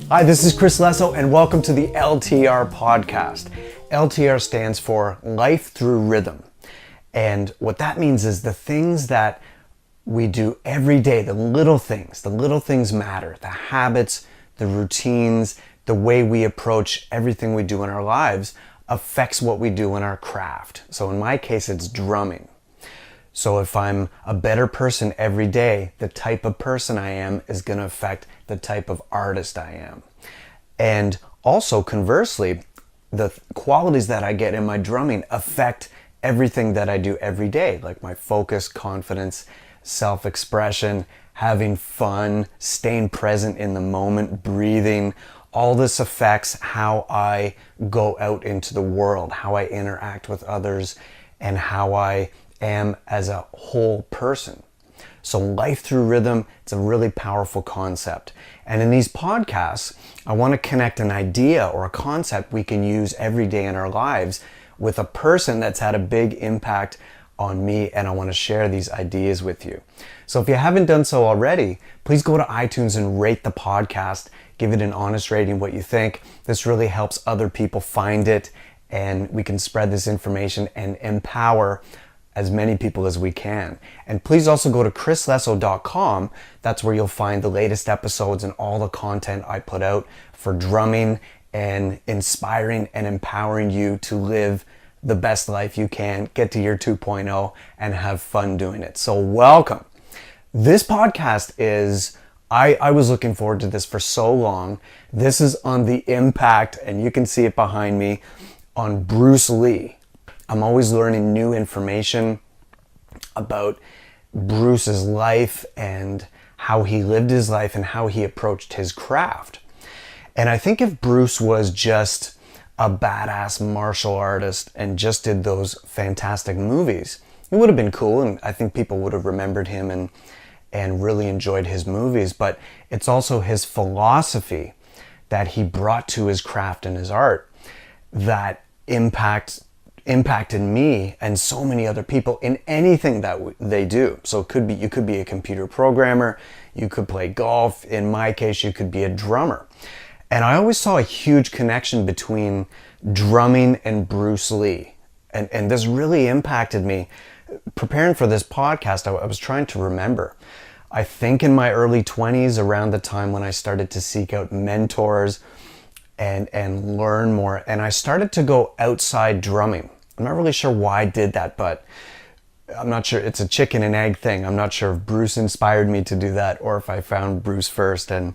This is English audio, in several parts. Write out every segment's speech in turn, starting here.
Hi, this is Chris Lesso and welcome to the LTR podcast. LTR stands for Life Through Rhythm. And what that means is the things that we do every day, the little things matter. The habits, the routines, the way we approach everything we do in our lives affects what we do in our craft. So in my case, it's drumming. So if I'm a better person every day, the type of person I am is going to affect the type of artist I am. And also conversely, the qualities that I get in my drumming affect everything that I do every day, like my focus, confidence, self-expression, having fun, staying present in the moment, breathing. All this affects how I go out into the world, how I interact with others, and how I am as a whole person. So life through rhythm, it's a really powerful concept. And in these podcasts, I want to connect an idea or a concept we can use every day in our lives with a person that's had a big impact on me, and I want to share these ideas with you. So if you haven't done so already, please go to iTunes and rate the podcast. Give it an honest rating, what you think. This really helps other people find it, and we can spread this information and empower as many people as we can. And please also go to chrislesso.com. That's where you'll find the latest episodes and all the content I put out for drumming and inspiring and empowering you to live the best life you can, get to year 2.0 and have fun doing it. So welcome. This podcast is, I was looking forward to this for so long. This is on the impact, and you can see it behind me, on Bruce Lee. I'm always learning new information about Bruce's life and how he lived his life and how he approached his craft. And I think if Bruce was just a badass martial artist and just did those fantastic movies, it would have been cool, and I think people would have remembered him and really enjoyed his movies. But it's also his philosophy that he brought to his craft and his art that impacted me and so many other people in anything that they do. So you could be a computer programmer, you could play golf. In my case, you could be a drummer. And I always saw a huge connection between drumming and Bruce Lee. And this really impacted me. Preparing for this podcast, I was trying to remember. I think in my early 20s, around the time when I started to seek out mentors and learn more, and I started to go outside drumming. I'm not really sure why I did that, but I'm not sure. It's a chicken and egg thing. I'm not sure if Bruce inspired me to do that or if I found Bruce first and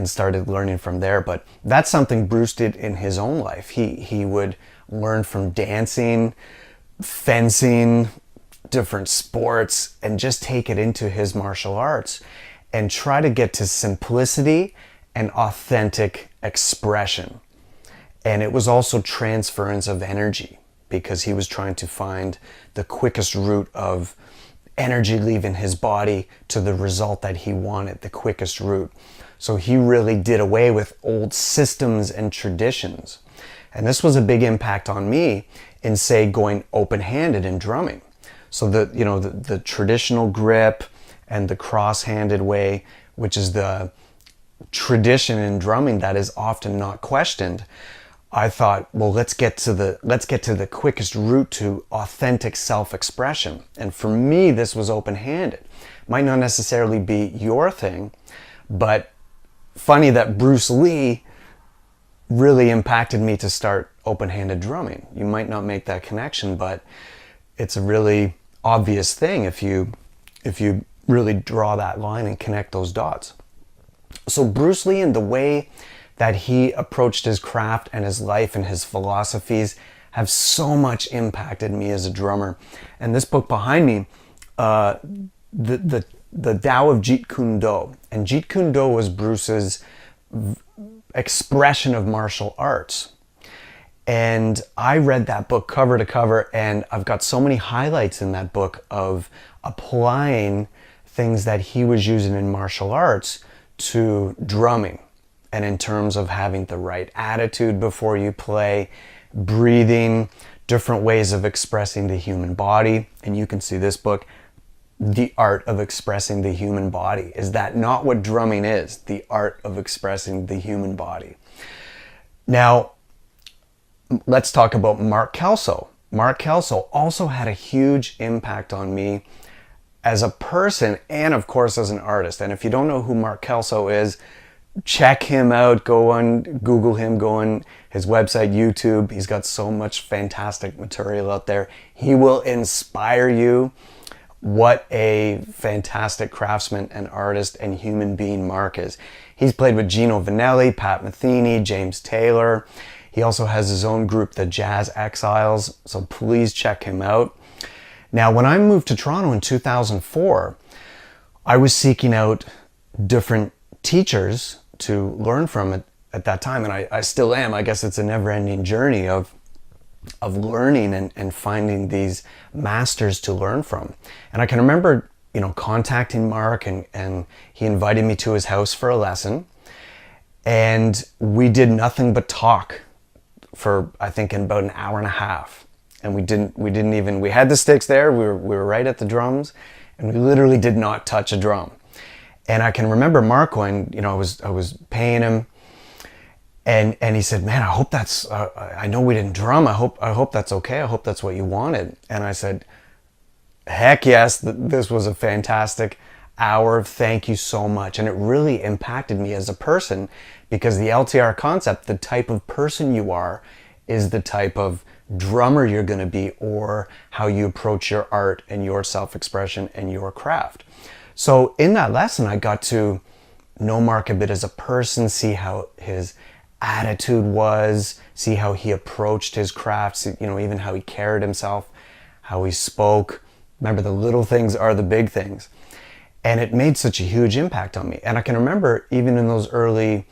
started learning from there. But that's something Bruce did in his own life. He would learn from dancing, fencing, different sports, and just take it into his martial arts and try to get to simplicity and authentic expression. And it was also transference of energy, because he was trying to find the quickest route of energy leaving his body to the result that he wanted, the quickest route. So he really did away with old systems and traditions. And this was a big impact on me in, say, going open-handed in drumming. So the traditional grip and the cross-handed way, which is the tradition in drumming that is often not questioned, I thought, well, let's get to the quickest route to authentic self-expression. And for me, this was open-handed. Might not necessarily be your thing, but funny that Bruce Lee really impacted me to start open-handed drumming. You might not make that connection, but it's a really obvious thing if you really draw that line and connect those dots. So Bruce Lee, and the way that he approached his craft and his life and his philosophies have so much impacted me as a drummer. And this book behind me, the Tao of Jeet Kune Do. And Jeet Kune Do was Bruce's expression of martial arts. And I read that book cover to cover, and I've got so many highlights in that book of applying things that he was using in martial arts to drumming. And in terms of having the right attitude before you play, breathing, different ways of expressing the human body. And you can see this book the art of expressing the human body. Is that not what drumming is? The art of expressing the human body. Now, let's talk about Mark Kelso. Mark Kelso also had a huge impact on me as a person and, of course, as an artist. And if you don't know who Mark Kelso is, check him out. Go on Google him, go on his website, YouTube. He's got so much fantastic material out there. He will inspire you. What a fantastic craftsman and artist and human being Mark is. He's played with Gino Vanelli, Pat Metheny, James Taylor. He also has his own group, the Jazz Exiles, so please check him out. Now, when I moved to Toronto in 2004, I was seeking out different teachers to learn from at that time, and I still am. I guess it's a never-ending journey of learning and finding these masters to learn from. And I can remember, contacting Mark, and he invited me to his house for a lesson, and we did nothing but talk for, I think, in about an hour and a half. And we had the sticks there, we were right at the drums, and we literally did not touch a drum. And I can remember Mark going, I was paying him, and he said, "Man, I hope that's, I know we didn't drum, I hope that's okay, I hope that's what you wanted." And I said, "Heck yes, this was a fantastic hour, thank you so much." And it really impacted me as a person, because the LTR concept, the type of person you are, is the type of drummer you're going to be, or how you approach your art and your self-expression and your craft. So in that lesson, I got to know Mark a bit as a person, see how his attitude was, see how he approached his craft, even how he carried himself, how he spoke. Remember, the little things are the big things. And it made such a huge impact on me. And I can remember even in those early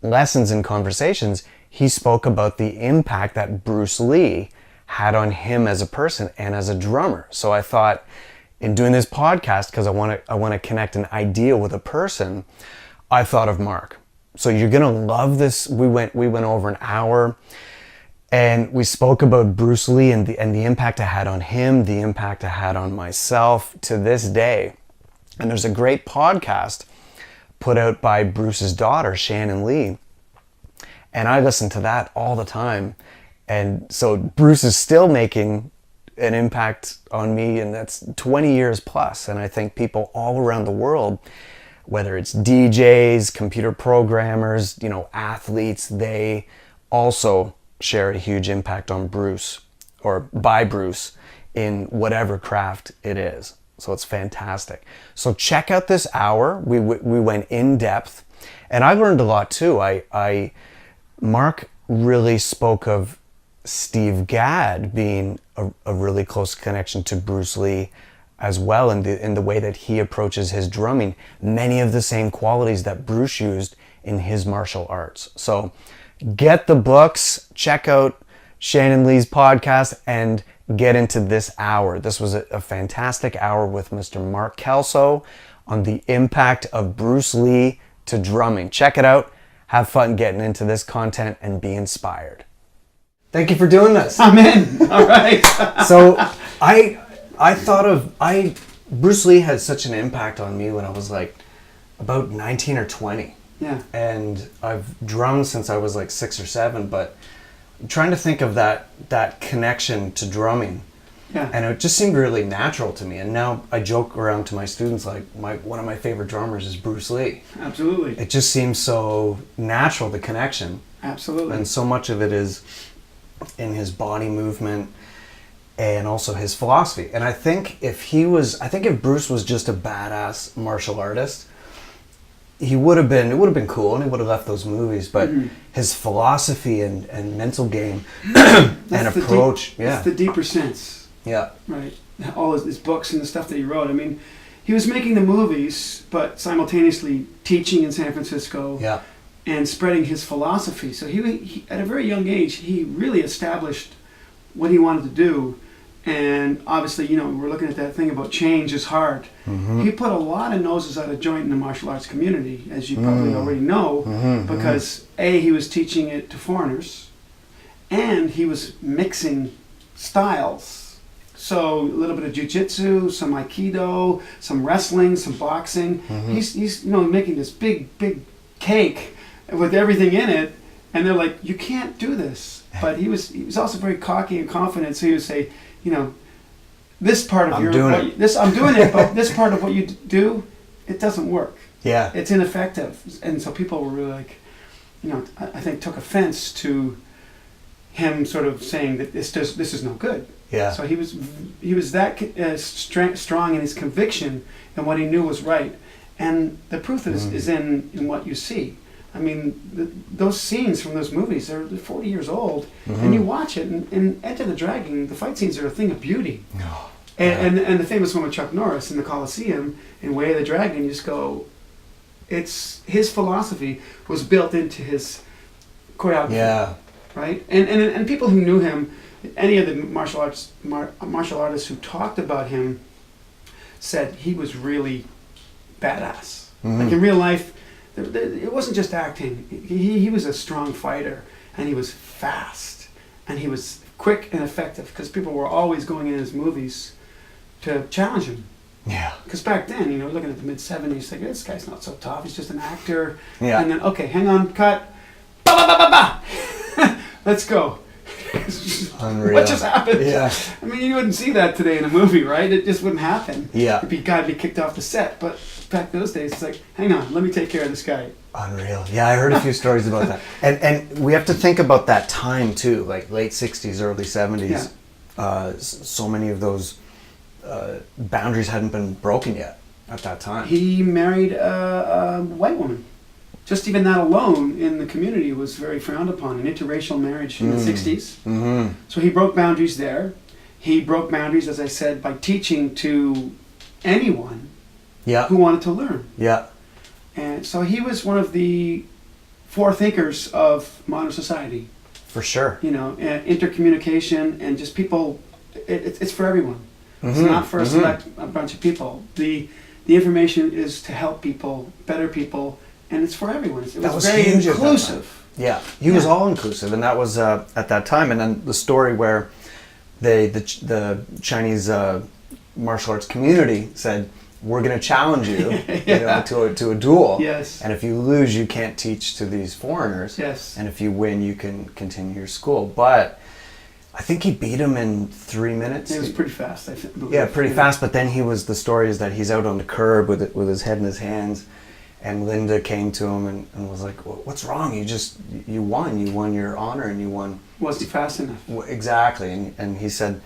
lessons and conversations, he spoke about the impact that Bruce Lee had on him as a person and as a drummer. So I thought, in doing this podcast, because I want to connect an idea with a person, I thought of Mark. So you're gonna love this. We went over an hour, and we spoke about Bruce Lee and the impact it had on him, the impact it had on myself to this day. And there's a great podcast put out by Bruce's daughter, Shannon Lee. And I listen to that all the time. And so Bruce is still making an impact on me, and that's 20 years plus. And I think people all around the world, whether it's DJs, computer programmers, athletes, they also share a huge impact on Bruce, or by Bruce, in whatever craft it is. So it's fantastic. So check out this hour. We went in depth, and I learned a lot too. Mark really spoke of Steve Gadd being a really close connection to Bruce Lee as well, in the way that he approaches his drumming. Many of the same qualities that Bruce used in his martial arts. So get the books, check out Shannon Lee's podcast, and get into this hour. This was a fantastic hour with Mr. Mark Kelso on the impact of Bruce Lee to drumming. Check it out. Have fun getting into this content and be inspired. Thank you for doing this. I'm in. All right. So I thought Bruce Lee had such an impact on me when I was like about 19 or 20. Yeah. And I've drummed since I was like 6 or 7, but I'm trying to think of that connection to drumming. Yeah. And it just seemed really natural to me. And now I joke around to my students like one of my favorite drummers is Bruce Lee. Absolutely. It just seems so natural, the connection. Absolutely. And so much of it is in his body movement and also his philosophy. And I think if Bruce was just a badass martial artist, it would have been cool, and he would have left those movies, but his philosophy and mental game and approach, that's the deeper sense. Yeah. Right. All his books and the stuff that he wrote. I mean, he was making the movies, but simultaneously teaching in San Francisco. Yeah. And spreading his philosophy. So he at a very young age, he really established what he wanted to do. And obviously, we're looking at that thing about change is hard. Mm-hmm. He put a lot of noses out of joint in the martial arts community, as you probably already know, because he was teaching it to foreigners, and he was mixing styles. So a little bit of jiu-jitsu, some aikido, some wrestling, some boxing. He's making this big cake with everything in it, and they're like, you can't do this. But he was also very cocky and confident. So he would say, this part of I'm doing it, but this part of what you do, it doesn't work. Yeah, it's ineffective. And so people were really like, I think took offense to him sort of saying that this is no good. Yeah. So he was that strong in his conviction and what he knew was right, and the proof is in what you see. I mean, those scenes from those movies, they're 40 years old, and you watch it, and Enter the Dragon, the fight scenes are a thing of beauty. Oh, and the famous one with Chuck Norris in the Coliseum in Way of the Dragon, you just go, it's his philosophy was built into his choreography. Yeah. Right? And people who knew him, any of the martial artists who talked about him said he was really badass. Like in real life, it wasn't just acting. He was a strong fighter, and he was fast, and he was quick and effective, because people were always going in his movies to challenge him. Yeah. Because back then, looking at the mid-'70s, like, this guy's not so tough, he's just an actor. Yeah. And then, okay, hang on, cut. Ba ba ba ba ba. Let's go. Unreal. What just happened? Yeah. I mean, you wouldn't see that today in a movie, right? It just wouldn't happen. Yeah. Guy'd be kicked off the set. But back those days, it's like, hang on, let me take care of this guy. Unreal. Yeah, I heard a few stories about that. And we have to think about that time too, like late 60s, early 70s. Yeah. So many of those boundaries hadn't been broken yet at that time. He married a white woman. Just even that alone in the community was very frowned upon, an interracial marriage in the 60s. So he broke boundaries there. He broke boundaries, as I said, by teaching to anyone who wanted to learn. Yeah. And so he was one of the forethinkers of modern society. For sure. Intercommunication and just people, it's for everyone. It's not for a select a bunch of people. The information is to help people, better people, and it's for everyone. It was very inclusive. Yeah, he was all inclusive, and that was at that time. And then the story where the Chinese martial arts community said, "We're going to challenge you, to a duel. Yes. And if you lose, you can't teach to these foreigners. Yes. And if you win, you can continue your school." But I think he beat him in 3 minutes. It was pretty fast, I think. Yeah, pretty fast. But then the story is that he's out on the curb with his head in his hands. And Linda came to him and was like, "What's wrong? You won. You won your honor, and you won." Wasn't fast enough. Exactly. And he said,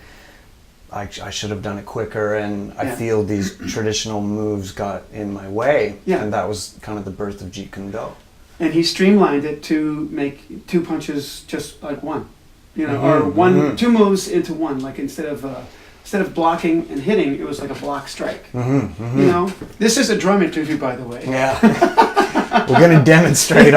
I should have done it quicker, and I feel these traditional moves got in my way. Yeah. And that was kind of the birth of Jeet Kune Do. And he streamlined it to make two punches just like one. Or two moves into one. Like instead of blocking and hitting, it was like a block strike. This is a drum interview, by the way. Yeah. We're going to demonstrate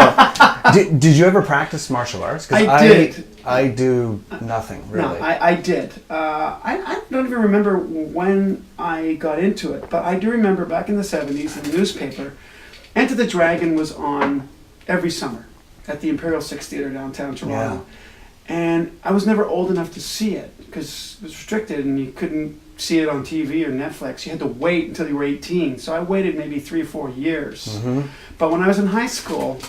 Did you ever practice martial arts? I did. I do nothing, really. No, I did. I don't even remember when I got into it, but I do remember back in the 70s in the newspaper, Enter the Dragon was on every summer at the Imperial Six Theatre downtown Toronto. Yeah. And I was never old enough to see it because it was restricted and you couldn't see it on TV or Netflix. You had to wait until you were 18. So I waited maybe 3 or 4 years. But when I was in high school,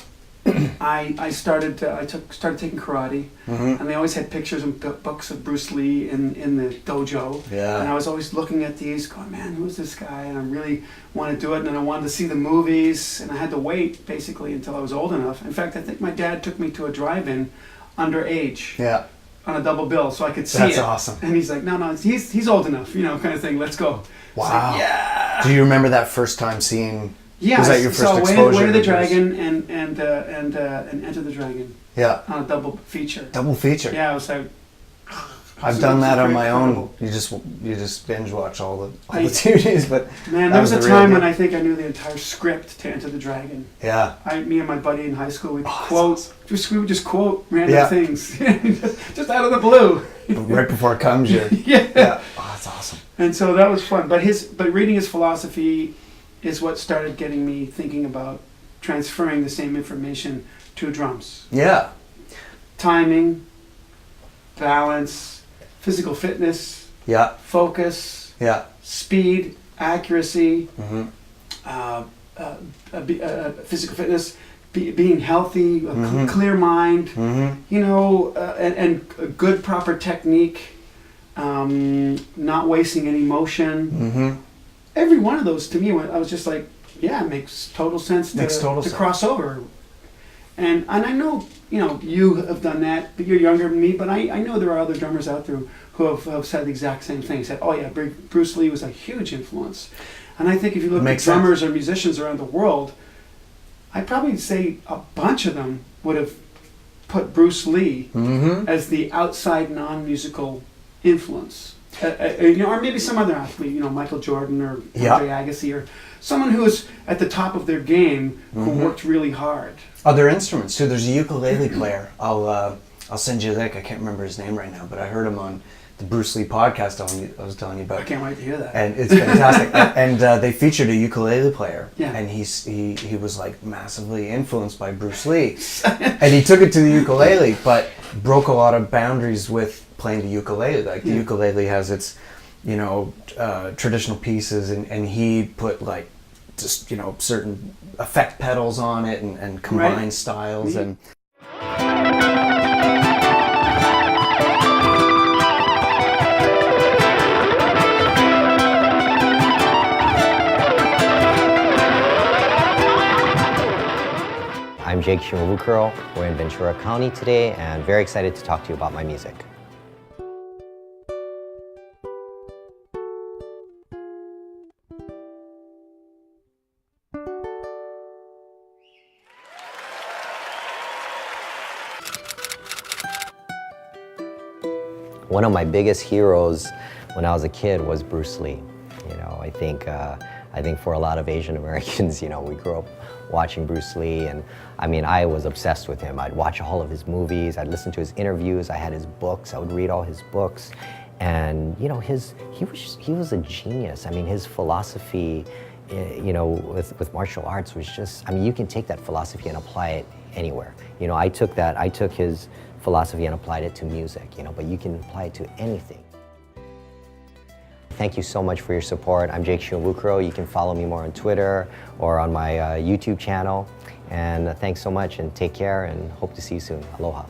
I started taking karate, and they always had pictures and books of Bruce Lee in the dojo. Yeah. And I was always looking at these, going, "Man, who is this guy?" And I really want to do it, and I wanted to see the movies, and I had to wait basically until I was old enough. In fact, I think my dad took me to a drive-in underage. Yeah. On a double bill, so I could see it. That's awesome. And he's like, no, he's old enough, kind of thing. Let's go. Wow. Like, yeah. Do you remember that first time seeing? Yeah. Was that your first exposure? Way of the Dragon and Enter the Dragon. Yeah. On a double feature. Double feature. Yeah, I was like. I've done that on my own. You just binge watch all the series, but man, there was a time when I think I knew the entire script to Enter the Dragon. Yeah. Me and my buddy in high school we would just quote random things, just out of the blue. Right before it comes, you. Yeah. Oh, that's awesome. And so that was fun. But reading his philosophy is what started getting me thinking about transferring the same information to drums. Yeah. Timing, balance, physical fitness, Yeah. focus, Yeah. speed, accuracy, Mm-hmm. physical fitness, being healthy, a Mm-hmm. clear mind, Mm-hmm. you know, and a good proper technique, not wasting any motion. Mm-hmm. Every one of those to me, I was just like, yeah, it makes total sense to cross over. And I know, you know, you have done that, but you're younger than me, but I know there are other drummers out there who have said the exact same thing. Said, oh yeah, Bruce Lee was a huge influence. And I think if you look at drummers or musicians around the world, I'd probably say a bunch of them would have put Bruce Lee Mm-hmm. as the outside non-musical influence. You know, or maybe some other athlete, you know, Michael Jordan or Andre Agassi, or someone who was at the top of their game who Mm-hmm. worked really hard. Other instruments too. There's a ukulele player. I'll send you a link. I can't remember his name right now, but I heard him on the Bruce Lee podcast I was telling you about. I can't wait to hear that. And it's fantastic. and they featured a ukulele player. Yeah. And he was like massively influenced by Bruce Lee. And he took it to the ukulele, but broke a lot of boundaries with playing the ukulele. Like the ukulele has its, you know, traditional pieces, and he put like just, you know, certain effect pedals on it and combined styles. And I'm Jeet Kune Do. We're in Ventura County today and very excited to talk to you about my music. One of my biggest heroes when I was a kid was Bruce Lee. You know, I think for a lot of Asian Americans, you know, we grew up watching Bruce Lee, and I mean, I was obsessed with him. I'd watch all of his movies, I'd listen to his interviews, I had his books, I would read all his books, and you know, he was a genius. I mean, his philosophy, you know, with martial arts was just, I mean, you can take that philosophy and apply it anywhere. You know, I took his philosophy and applied it to music, you know, but you can apply it to anything. Thank you so much for your support. I'm Jeet Kune Do. You can follow me more on Twitter or on my YouTube channel. And thanks so much, and take care, and hope to see you soon. Aloha.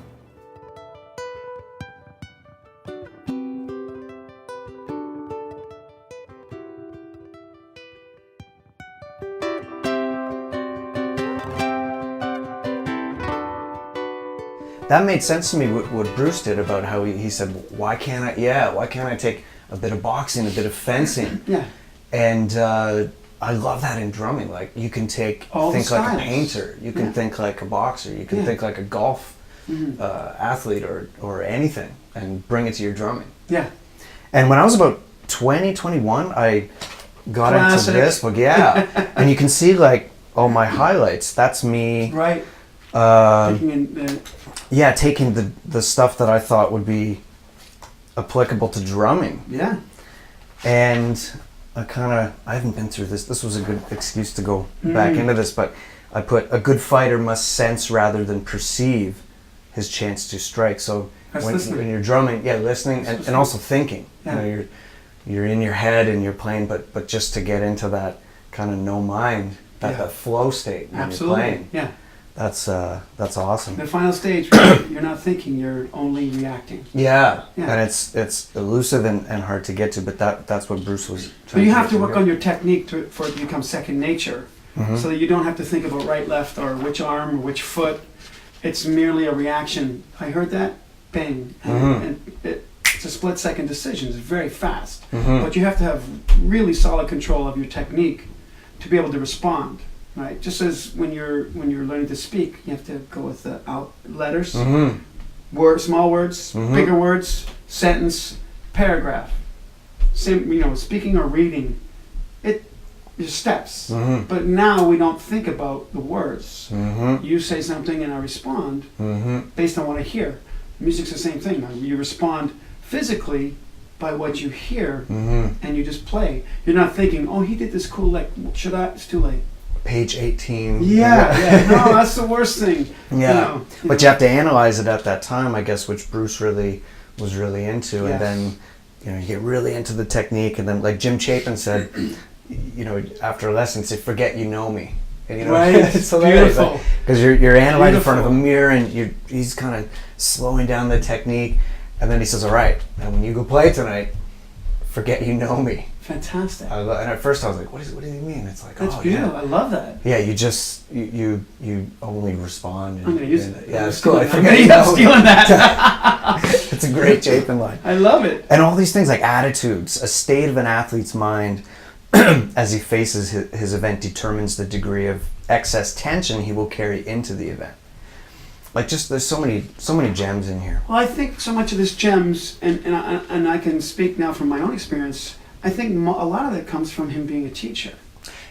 that made sense to me, what Bruce did about how he said, why can't I take a bit of boxing, a bit of fencing? Yeah. And I love that in drumming. Like, you can think like a painter, you can think like a boxer, you can think like a golf athlete or anything, and bring it to your drumming. Yeah. And when I was about 20, 21, I got into this book. Yeah. And you can see, like, my highlights. That's me. Right. Taking the stuff that I thought would be applicable to drumming. Yeah. And I haven't been through this. This was a good excuse to go back into this, but I put, a good fighter must sense rather than perceive his chance to strike. So when you're drumming, listening and also thinking. Yeah. You know, you're in your head and you're playing, but just to get into that kind of no mind, that flow state when you're playing. Yeah. That's awesome. The final stage, right? You're not thinking, you're only reacting. Yeah. And it's elusive and hard to get to, but that's what Bruce was trying to do. But you have to work on your technique for it to become second nature, so that you don't have to think about right, left, or which arm, or which foot. It's merely a reaction. I heard that, bang, and it's a split-second decision. It's very fast, but you have to have really solid control of your technique to be able to respond. Right, just as when you're learning to speak, you have to go with the out letters, small words, bigger words, sentence, paragraph. Same, speaking or reading, there's steps. But now we don't think about the words. You say something and I respond based on what I hear. Music's the same thing. You respond physically by what you hear, and you just play. You're not thinking, oh, he did this cool lick. Should I? It's too late. Page 18. Yeah. No, that's the worst thing. Yeah. But you have to analyze it at that time, I guess, which Bruce really was really into. Yes. And then you get really into the technique, and then like Jim Chapin said, after a lesson, say, "Forget you know me." And, right, it's hilarious beautiful. Because you're analyzing in front of a Beautiful. mirror, and he's kind of slowing down the technique, and then he says, "All right, now when you go play tonight, forget you know me." Fantastic. And at first I was like, what does he mean? It's like, That's oh beautiful. yeah. I love that. Yeah, you only respond. And, I'm going to use it. Yeah, it's cool. I I'm forget gonna you know stealing me. that. It's a great Chapin line. I love it. And all these things like attitudes, a state of an athlete's mind as he faces his event determines the degree of excess tension he will carry into the event. Like there's so many gems in here. Well, I think so much of this gems, and I can speak now from my own experience. I think a lot of that comes from him being a teacher.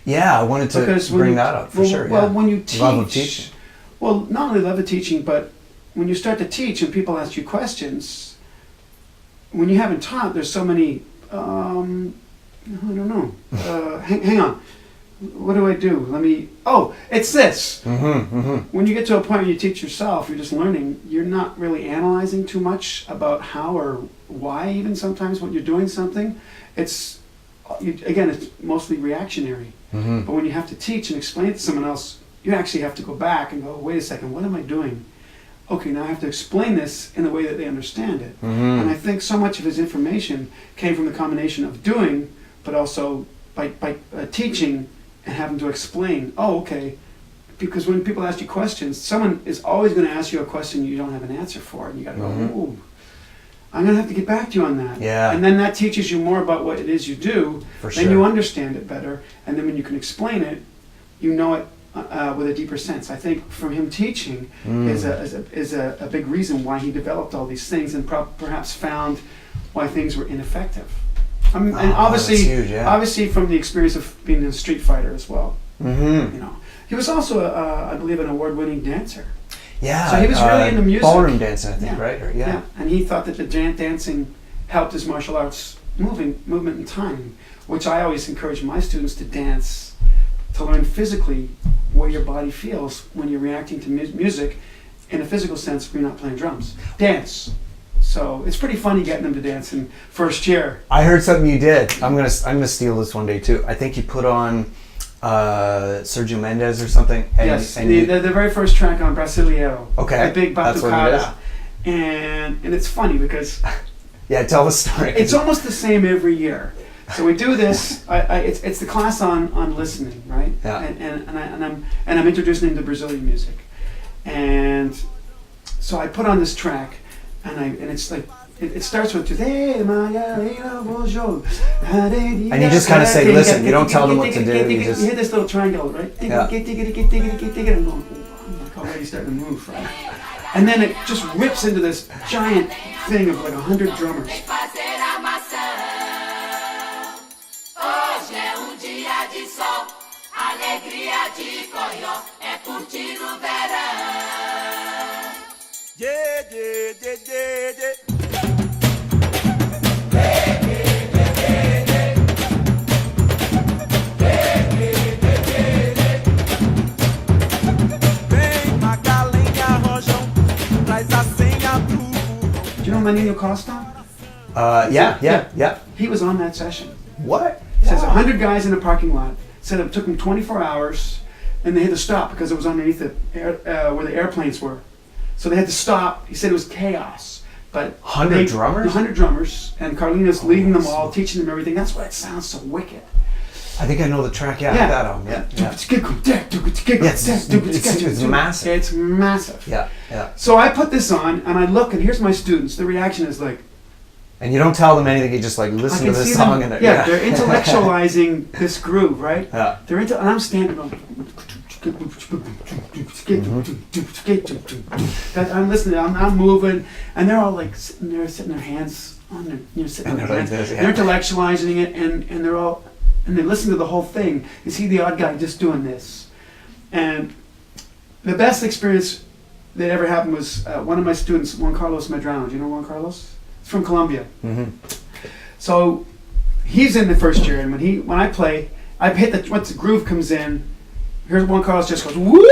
Yeah, I wanted to bring that up for sure. Well, yeah. when you teach, Love of teaching. well, not only love of teaching, but when you start to teach and people ask you questions, when you haven't taught, there's so many. I don't know. Hang on. What do I do? It's this. When you get to a point where you teach yourself, you're just learning. You're not really analyzing too much about how or why, even sometimes when you're doing something. It's mostly reactionary. But when you have to teach and explain it to someone else, you actually have to go back and go, wait a second, what am I doing? Okay, now I have to explain this in a way that they understand it. And I think so much of his information came from the combination of doing, but also by teaching and having to explain. Oh, okay. Because when people ask you questions, someone is always going to ask you a question you don't have an answer for, and you got to go, ooh, I'm going to have to get back to you on that. Yeah. And then that teaches you more about what it is you do. For then sure. you understand it better, and then when you can explain it, you know it with a deeper sense. I think from him teaching is a big reason why he developed all these things and perhaps found why things were ineffective. And obviously, that's huge, yeah. obviously from the experience of being a street fighter as well. He was also, I believe, an award-winning dancer. Yeah. So he was really into music. Ballroom dancing, I think, right? Or, Yeah, and he thought that the dancing helped his martial arts movement and timing, which I always encourage my students to dance, to learn physically what your body feels when you're reacting to music in a physical sense when you're not playing drums. Dance. So it's pretty funny getting them to dance in first year. I heard something you did. I'm gonna steal this one day too. I think you put on Sergio Mendes or something. And, Yes, and the very first track on Brasileiro. Okay, A big that's what it is. batucada. And it's funny because yeah, tell the story. it's almost the same every year. So we do this. It's the class on listening, right? Yeah. And I'm introducing them to Brazilian music, and so I put on this track, and it's like it starts with and you just kind of say, listen. You don't tell them what to do. You You just hear this little triangle, right? Yeah. I'm going, I'm like already starting to move, right? And then it just rips into this giant thing of like 100 drummers. Do you know Manino Costa? yeah. He was on that session. What? It says 100 guys in a parking lot. Said it took them 24 hours, and they had to stop because it was underneath the where the airplanes were. So they had to stop. He said it was chaos. But 100 drummers? 100 drummers, and Carlina's leading them all, teaching them everything. That's why it sounds so wicked. I think I know the track. Yeah, that album. Yeah. It's massive. It's massive. Yeah. So I put this on, and I look, and here's my students. The reaction is like, And you don't tell them anything. You just like listen to this song and they're intellectualizing this groove, right? Yeah. And I'm standing going. I'm listening. I'm moving, and they're all like sitting there, their hands on their, sitting on their hands. Like this, yeah. They're intellectualizing it, and they're all, and they listen to the whole thing. You see the odd guy just doing this, and the best experience that ever happened was one of my students, Juan Carlos Medrano. Do you know Juan Carlos? He's from Colombia. Mm-hmm. So he's in the first year, and when I play, I hit once the groove comes in. Here's Juan Carlos just goes, woo!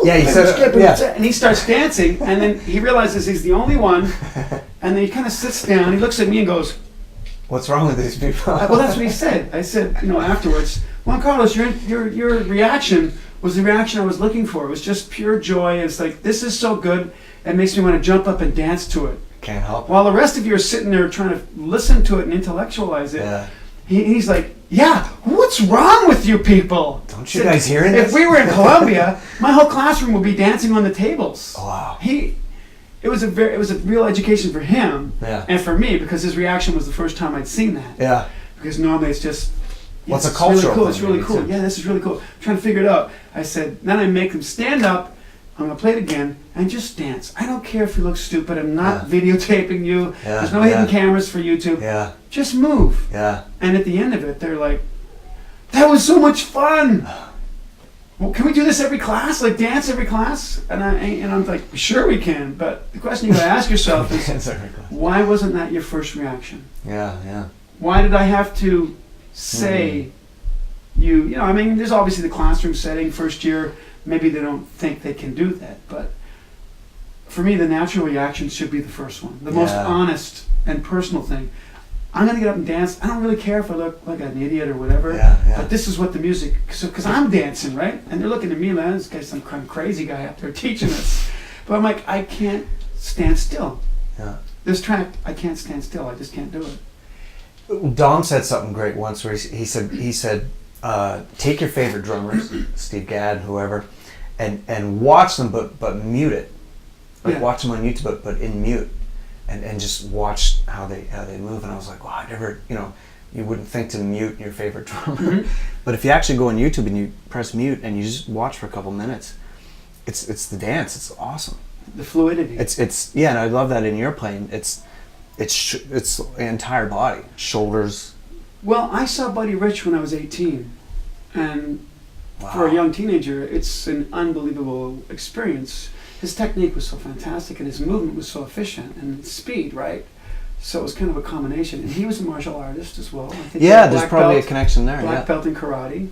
Yeah, he says, and he starts dancing, and then he realizes he's the only one, and then he kind of sits down, he looks at me and goes, What's wrong with these people? Well, that's what he said. I said, afterwards, Juan Carlos, your reaction was the reaction I was looking for. It was just pure joy. It's like, this is so good. It makes me want to jump up and dance to it. Can't help. While the rest of you are sitting there trying to listen to it and intellectualize it, Yeah. he's like, yeah, what's wrong with you people? Don't you guys hear this? If we were in Colombia, my whole classroom would be dancing on the tables. Wow. It was a real education for him, Yeah. and for me, because his reaction was the first time I'd seen that. Yeah. Because normally it's just, Well, it's a really cultural cool. thing, It's really maybe, cool. too. Yeah, this is really cool. I'm trying to figure it out. I said, then I make them stand up. I'm gonna play it again and just dance. I don't care if you look stupid. I'm not videotaping you. Yeah, There's no hidden cameras for YouTube. Yeah. Just move. Yeah. And at the end of it, they're like, "That was so much fun. Well, can we do this every class? Like dance every class?" And I'm like, "Sure we can." But the question you gotta ask yourself is, why wasn't that your first reaction? Yeah. Yeah. Why did I have to say there's obviously the classroom setting, first year, maybe they don't think they can do that, but for me the natural reaction should be the first one, the most honest and personal thing. I'm gonna get up and dance. I don't really care if I look like an idiot or whatever, but this is what the music, because I'm dancing, right? And they're looking at me like, this guy's some kind of crazy guy up there teaching us. But I'm like, I can't stand still. Yeah. This track, I can't stand still. I just can't do it. Dom said something great once where he said take your favorite drummers, Steve Gadd, whoever, and watch them, but mute it. Like watch them on YouTube, but in mute, and just watch how they move. And I was like, wow, I never, you wouldn't think to mute your favorite drummer, Mm-hmm. but if you actually go on YouTube and you press mute and you just watch for a couple minutes, it's the dance. It's awesome. The fluidity. It's and I love that in your playing. It's the entire body, shoulders. Well, I saw Buddy Rich when I was 18, and for a young teenager, it's an unbelievable experience. His technique was so fantastic, and his movement was so efficient, and his speed, right? So it was kind of a combination. And he was a martial artist as well. I think he had there's probably a connection there. Black belt in karate.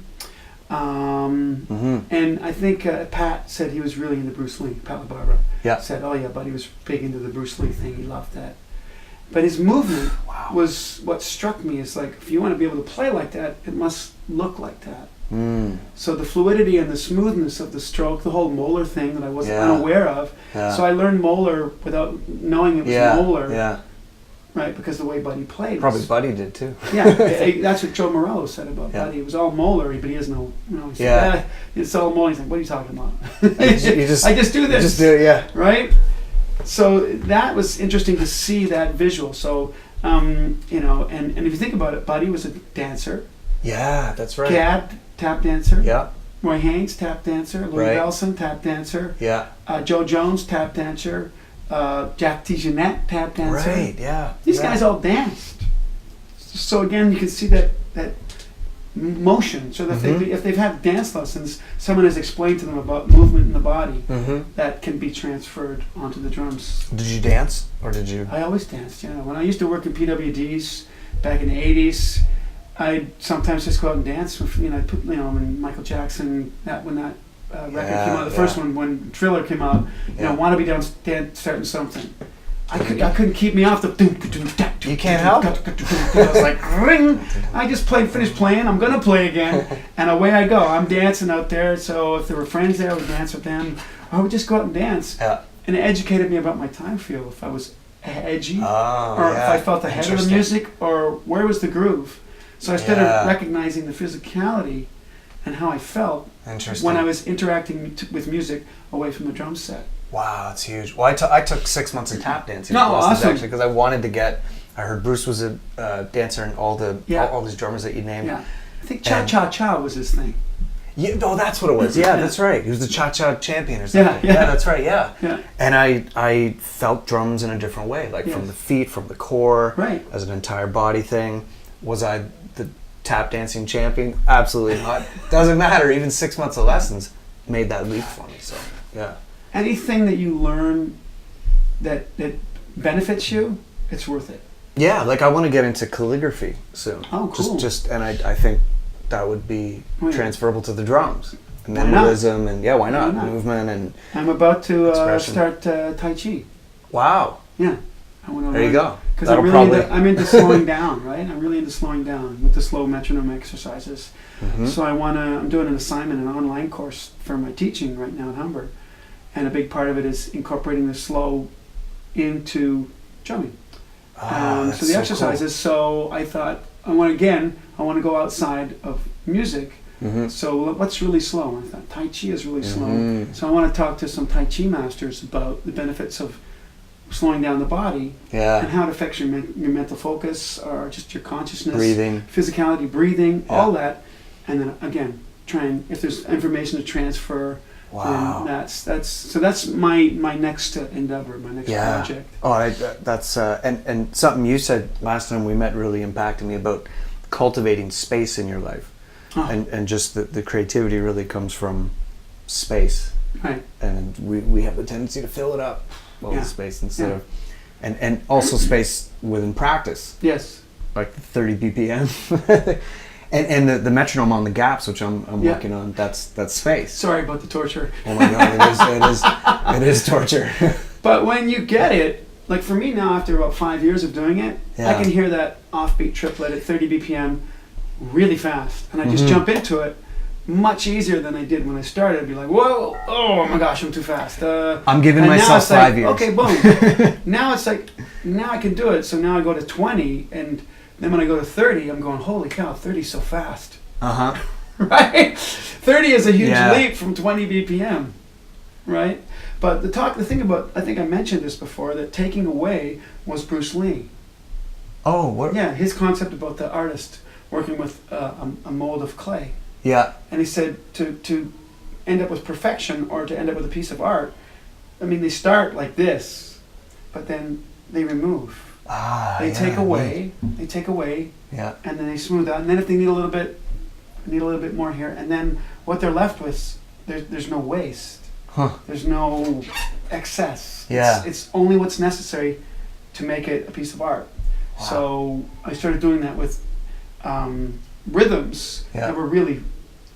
And I think Pat said he was really into Bruce Lee. Pat LaBarbera said, oh yeah, Buddy was big into the Bruce Lee thing. He loved that. But his movement was what struck me. Is like, if you want to be able to play like that, it must look like that. So the fluidity and the smoothness of the stroke, the whole molar thing that I wasn't unaware of. So I learned molar without knowing it was molar. Right, because the way Buddy played. Probably Buddy did too. That's what Joe Morello said about Buddy. It was all molar, but he has no. He said, it's all molar. He's like, what are you talking about? I just do this. You just do it, Right. So that was interesting to see that visual. So, and if you think about it, Buddy was a dancer. Yeah, that's right. Gadd, tap dancer. Yeah. Roy Haynes, tap dancer. Louis Bellson, tap dancer. Yeah. Joe Jones, tap dancer. Jack T. Jeanette, tap dancer. Right, yeah. These guys all danced. So again, you can see that motion. So that if they've had dance lessons, someone has explained to them about movement in the body that can be transferred onto the drums. Did you dance, or did you? I always danced, When I used to work in PWDs back in the 80s, I'd sometimes just go out and dance with, I'd put, when Michael Jackson, when that record came out, the first one, when Thriller came out, Want to Be Down, starting something. I couldn't keep me off the. You can't help it. I was like, ring. I just finished playing. I'm gonna play again, and away I go. I'm dancing out there. So if there were friends there, I would dance with them. Or I would just go out and dance. And it educated me about my time feel. If I was edgy, if I felt the head of the music, or where was the groove. So I started recognizing the physicality and how I felt when I was interacting with music away from the drum set. Wow, that's huge. Well, I took 6 months of tap dancing awesome. actually, because I wanted to get. I heard Bruce was a dancer and all these drummers that you named. Yeah, I think cha-cha-cha was his thing. Yeah, that's what it was. Yeah, that's right. He was the cha-cha champion or something. Yeah, that's right. Yeah. And I felt drums in a different way, like from the feet, from the core, as an entire body thing. Was I the tap dancing champion? Absolutely not. Doesn't matter. Even 6 months of lessons made that leap for me. So yeah. Anything that you learn that benefits you, it's worth it. Yeah, like I want to get into calligraphy soon. Oh, cool. Just and I think that would be transferable to the drums. And minimalism and why not? Movement and I'm about to expression. start Tai Chi. Wow. Yeah. I want to There you go. Because That'll I'm into slowing down, right? I'm really into slowing down with the slow metronome exercises. So I'm doing an assignment, an online course for my teaching right now in Hamburg. And a big part of it is incorporating the slow into drumming. So the exercises, so I thought, I want to go outside of music. So what's really slow? I thought Tai Chi is really slow. So I want to talk to some Tai Chi masters about the benefits of slowing down the body and how it affects your mental focus or just your consciousness, breathing, physicality, breathing, all that. And then again, trying, if there's information to transfer, then that's my next endeavor, my next project. Oh, that's and something you said last time we met really impacted me about cultivating space in your life. And just the creativity really comes from space. Right. And we have the tendency to fill it up, with space instead of, and also space within practice. Yes. Like 30 BPM. and the metronome on the gaps, which I'm working on, that's space. Sorry about the torture. Oh my God, it is torture. But when you get it, like for me now, after about 5 years of doing it, I can hear that offbeat triplet at 30 BPM really fast, and I just jump into it much easier than I did when I started. I'd be like, whoa, oh my gosh, I'm too fast. I'm giving myself 5 years. Okay, boom. Now it's like, now I can do it. So now I go to 20, and then when I go to 30, I'm going, holy cow, 30's so fast. Right? 30 is a huge leap from 20 BPM. Right? But the thing about, I think I mentioned this before, that taking away was Bruce Lee. Oh, what? Yeah, his concept about the artist working with a mold of clay. Yeah. And he said to end up with perfection or to end up with a piece of art, I mean, they start like this, but then they remove. They take away, and then they smooth out. And then if they need a little bit more here, and then what they're left with, there's no waste. There's no excess. It's only what's necessary to make it a piece of art. So I started doing that with rhythms that were really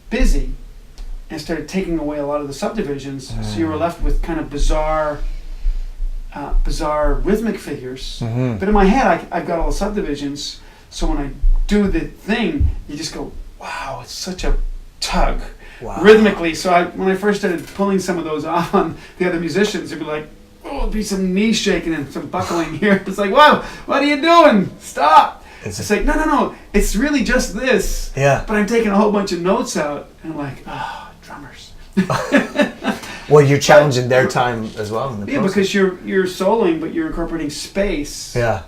busy, and started taking away a lot of the subdivisions. So you were left with kind of bizarre rhythmic figures. But in my head, I've got all the subdivisions. So when I do the thing, you just go, wow, it's such a tug rhythmically. So when I first started pulling some of those off on the other musicians, it'd be like, oh, it'd be some knee shaking and some buckling here. It's like, whoa, what are you doing? Stop. It's like, no, it's really just this. But I'm taking a whole bunch of notes out, and I'm like, oh, drummers. Well, you're challenging their time as well in the process. Because you're soloing, but you're incorporating space. And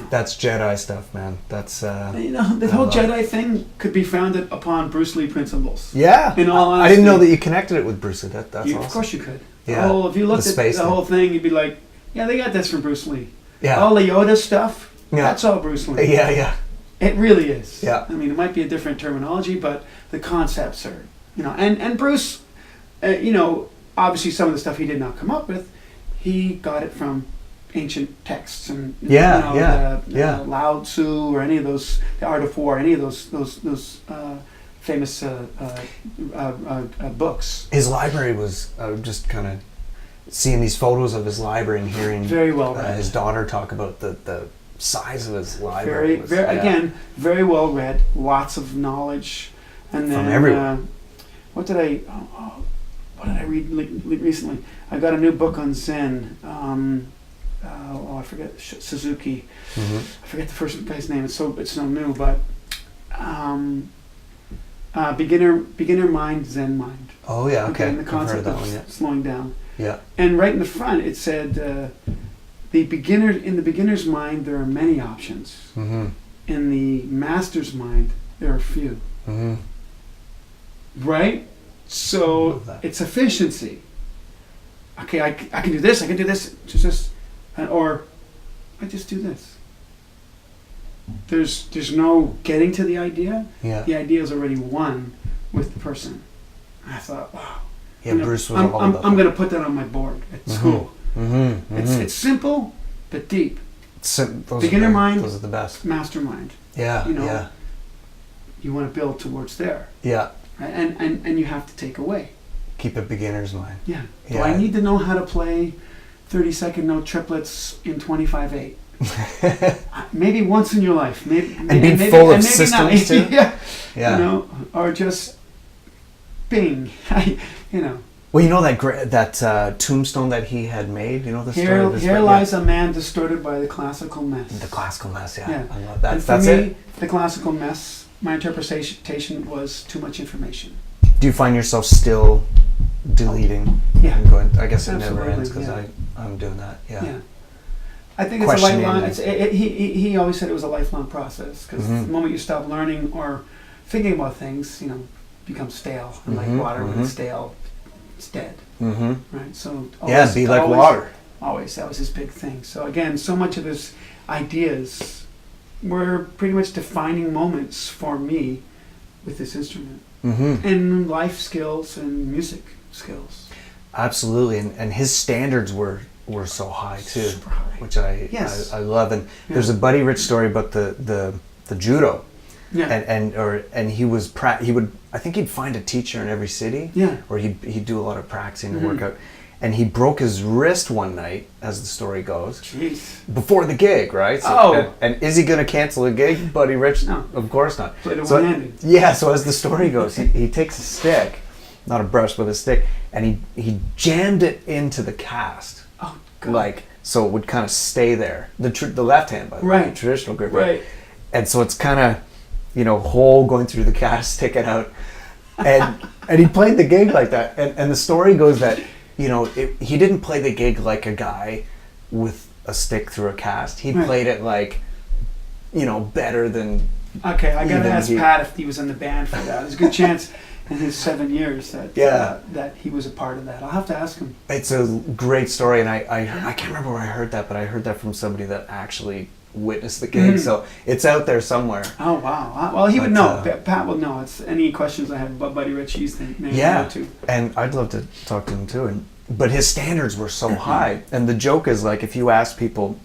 that's Jedi stuff, man. That's the whole Jedi thing could be founded upon Bruce Lee principles. In all honesty, I didn't know that you connected it with Bruce Lee. That's awesome. Of course you could. If you looked at the whole thing, you'd be like, yeah, they got this from Bruce Lee. All the Yoda stuff, that's all Bruce Lee. It really is. I mean, it might be a different terminology, but the concepts are, and Bruce, obviously some of the stuff he did not come up with, he got it from ancient texts and Lao Tzu or any of those, The Art of War, any of those famous books. His library was just kind of seeing these photos of his library and hearing very well read. His daughter talk about the size of his library. Very well read, lots of knowledge, and then from everywhere. What did I read recently? I got a new book on Zen. I forget Suzuki. I forget the first guy's name. It's so new, but beginner mind, Zen mind. Oh yeah, okay. And the concept of slowing down. Yeah. And right in the front it said, in the beginner's mind there are many options. In the master's mind there are few. Right? So it's efficiency. Okay, I can do this. Or I just do this. There's no getting to the idea. The idea is already one with the person. And I thought, wow. Bruce was all about I'm going to put that on my board at school. It's simple but deep. Beginner mind. Those are the best. Mastermind. You want to build towards there. Right? And you have to take away. Keep a beginner's mind. Do I need to know how to play 30-second note triplets in 25/8. Maybe once in your life, maybe full of systems too. Yeah, Yeah. you know, or just bing, you know. Well, you know that tombstone that he had made. You know the story. Of this Here lies a man distorted by the classical mess. The classical mess. Yeah, Yeah. I love that. And for That's me, it. the classical mess, my interpretation was too much information. Do you find yourself still deleting? Yeah. And going, I guess it never Absolutely, ends because yeah. I'm doing that. Yeah. Yeah. I think it's a Questioning lifelong. it. He always said it was a lifelong process because Mhm. the moment you stop learning or thinking about things, you know, becomes stale. And like Mhm, water, when mhm. it's stale, it's dead. Mm-hmm. Right. So Yeah, be like water. Always, that was his big thing. So again, so much of his ideas were pretty much defining moments for me with this instrument Mm-hmm. and life skills and music skills. Absolutely, and his standards were so high too, Super high. which I Yes. I love. And Yeah. there's a Buddy Rich story about the judo, Yeah. and he was he would, I think he'd find a teacher in every city, Yeah. or he'd do a lot of practicing and Mhm. workout, and he broke his wrist one night, as the story goes, Jeez. before the gig, right? So, Oh. and is he going to cancel the gig, Buddy Rich? No. Of course not. Played it So- one-handed. Yeah, so as the story goes, he takes a stick, not a brush, but a stick, and he jammed it into the cast, Oh God. like, so it would kind of stay there. The left hand, by the way, Right. the traditional grip. Right. And so it's kind of, hole going through the cast, sticking out. And he played the gig like that. And the story goes that, he didn't play the gig like a guy with a stick through a cast. He Right. played it like, better than... Okay, I gotta Even ask he- Pat if he was in the band for that. There's a good chance in his 7 years that Yeah. that he was a part of that. I'll have to ask him. It's a great story, and I can't remember where I heard that, but I heard that from somebody that actually witnessed the gig, Mhm. so it's out there somewhere. Oh wow! Well, he would But, know. Pat will know. It's any questions I have about Buddy Rich. He's the name Yeah, too. and I'd love to talk to him too. But his standards were so high, and the joke is like if you ask people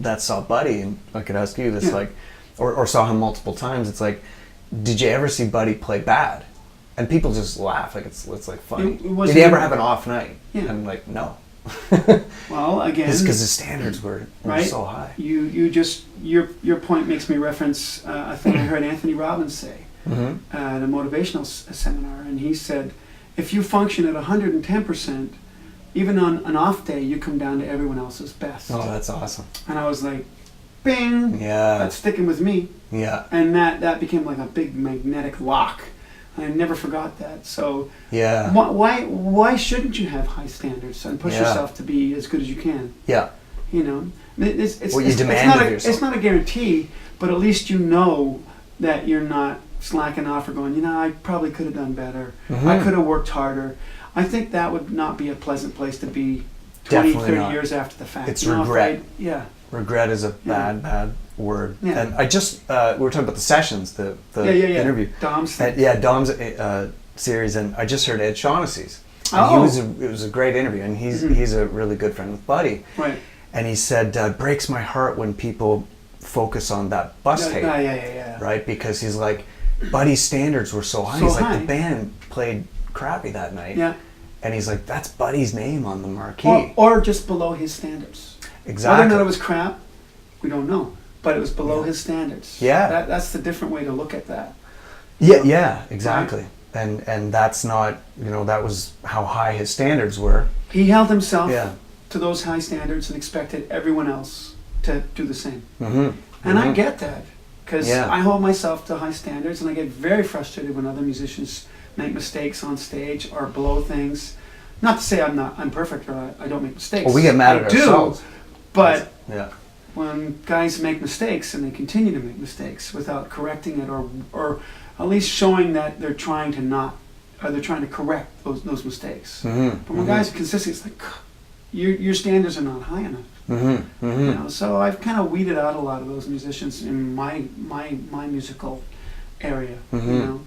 that saw Buddy, and I could ask you this, Yeah. like, or saw him multiple times, it's like, did you ever see Buddy play bad? And people just laugh, like it's like funny. It wasn't Did he ever even- have an off night? Yeah. And I'm like, no. Well, again, Because his standards were right? so high. You just your point makes me reference a thing I heard Anthony Robbins say Mm-hmm. at a motivational seminar, and he said, if you function at 110%, even on an off day, you come down to everyone else's best. Oh, that's awesome. And I was like, bing, Yeah. that's sticking with me. Yeah. And that became like a big magnetic lock. I never forgot that. So Yeah. why shouldn't you have high standards and push Yeah. yourself to be as good as you can? Yeah. It's What you it's demand not of a, yourself. It's not a guarantee, but at least you know that you're not slacking off or going, I probably could have done better. Mhm. I could have worked harder. I think that would not be a pleasant place to be 20, Definitely 30 not. years after the fact. It's You know, if regret. yeah. Regret is a bad word. Yeah. And I just, we were talking about the sessions, the Yeah. interview. Dom's And, yeah, Dom's series, and I just heard Ed Shaughnessy's. And Oh. it was a great interview, and Mhm. he's a really good friend with Buddy. Right. And he said, it breaks my heart when people focus on that bus tape, Yeah. right? Because he's like, Buddy's standards were so high. So He's high. like, the band played crappy that night. Yeah. And he's like, that's Buddy's name on the marquee. Or just below his standards. Exactly. Whether or not it was crap, we don't know. But it was below his standards. Yeah. That's the different way to look at that. Yeah, exactly. And that's not, that was how high his standards were. He held himself Yeah. to those high standards and expected everyone else to do the same. Mm-hmm. And I get that because Yeah. I hold myself to high standards, and I get very frustrated when other musicians make mistakes on stage or blow things. Not to say I'm perfect or I don't make mistakes. Well, we get mad I at do, ourselves. But Yeah. when guys make mistakes and they continue to make mistakes without correcting it or at least showing that they're trying to correct those mistakes. Mm-hmm. But when guys are consistent, it's like your standards are not high enough. Mm-hmm. Mm-hmm. So I've kind of weeded out a lot of those musicians in my musical area. Mhm.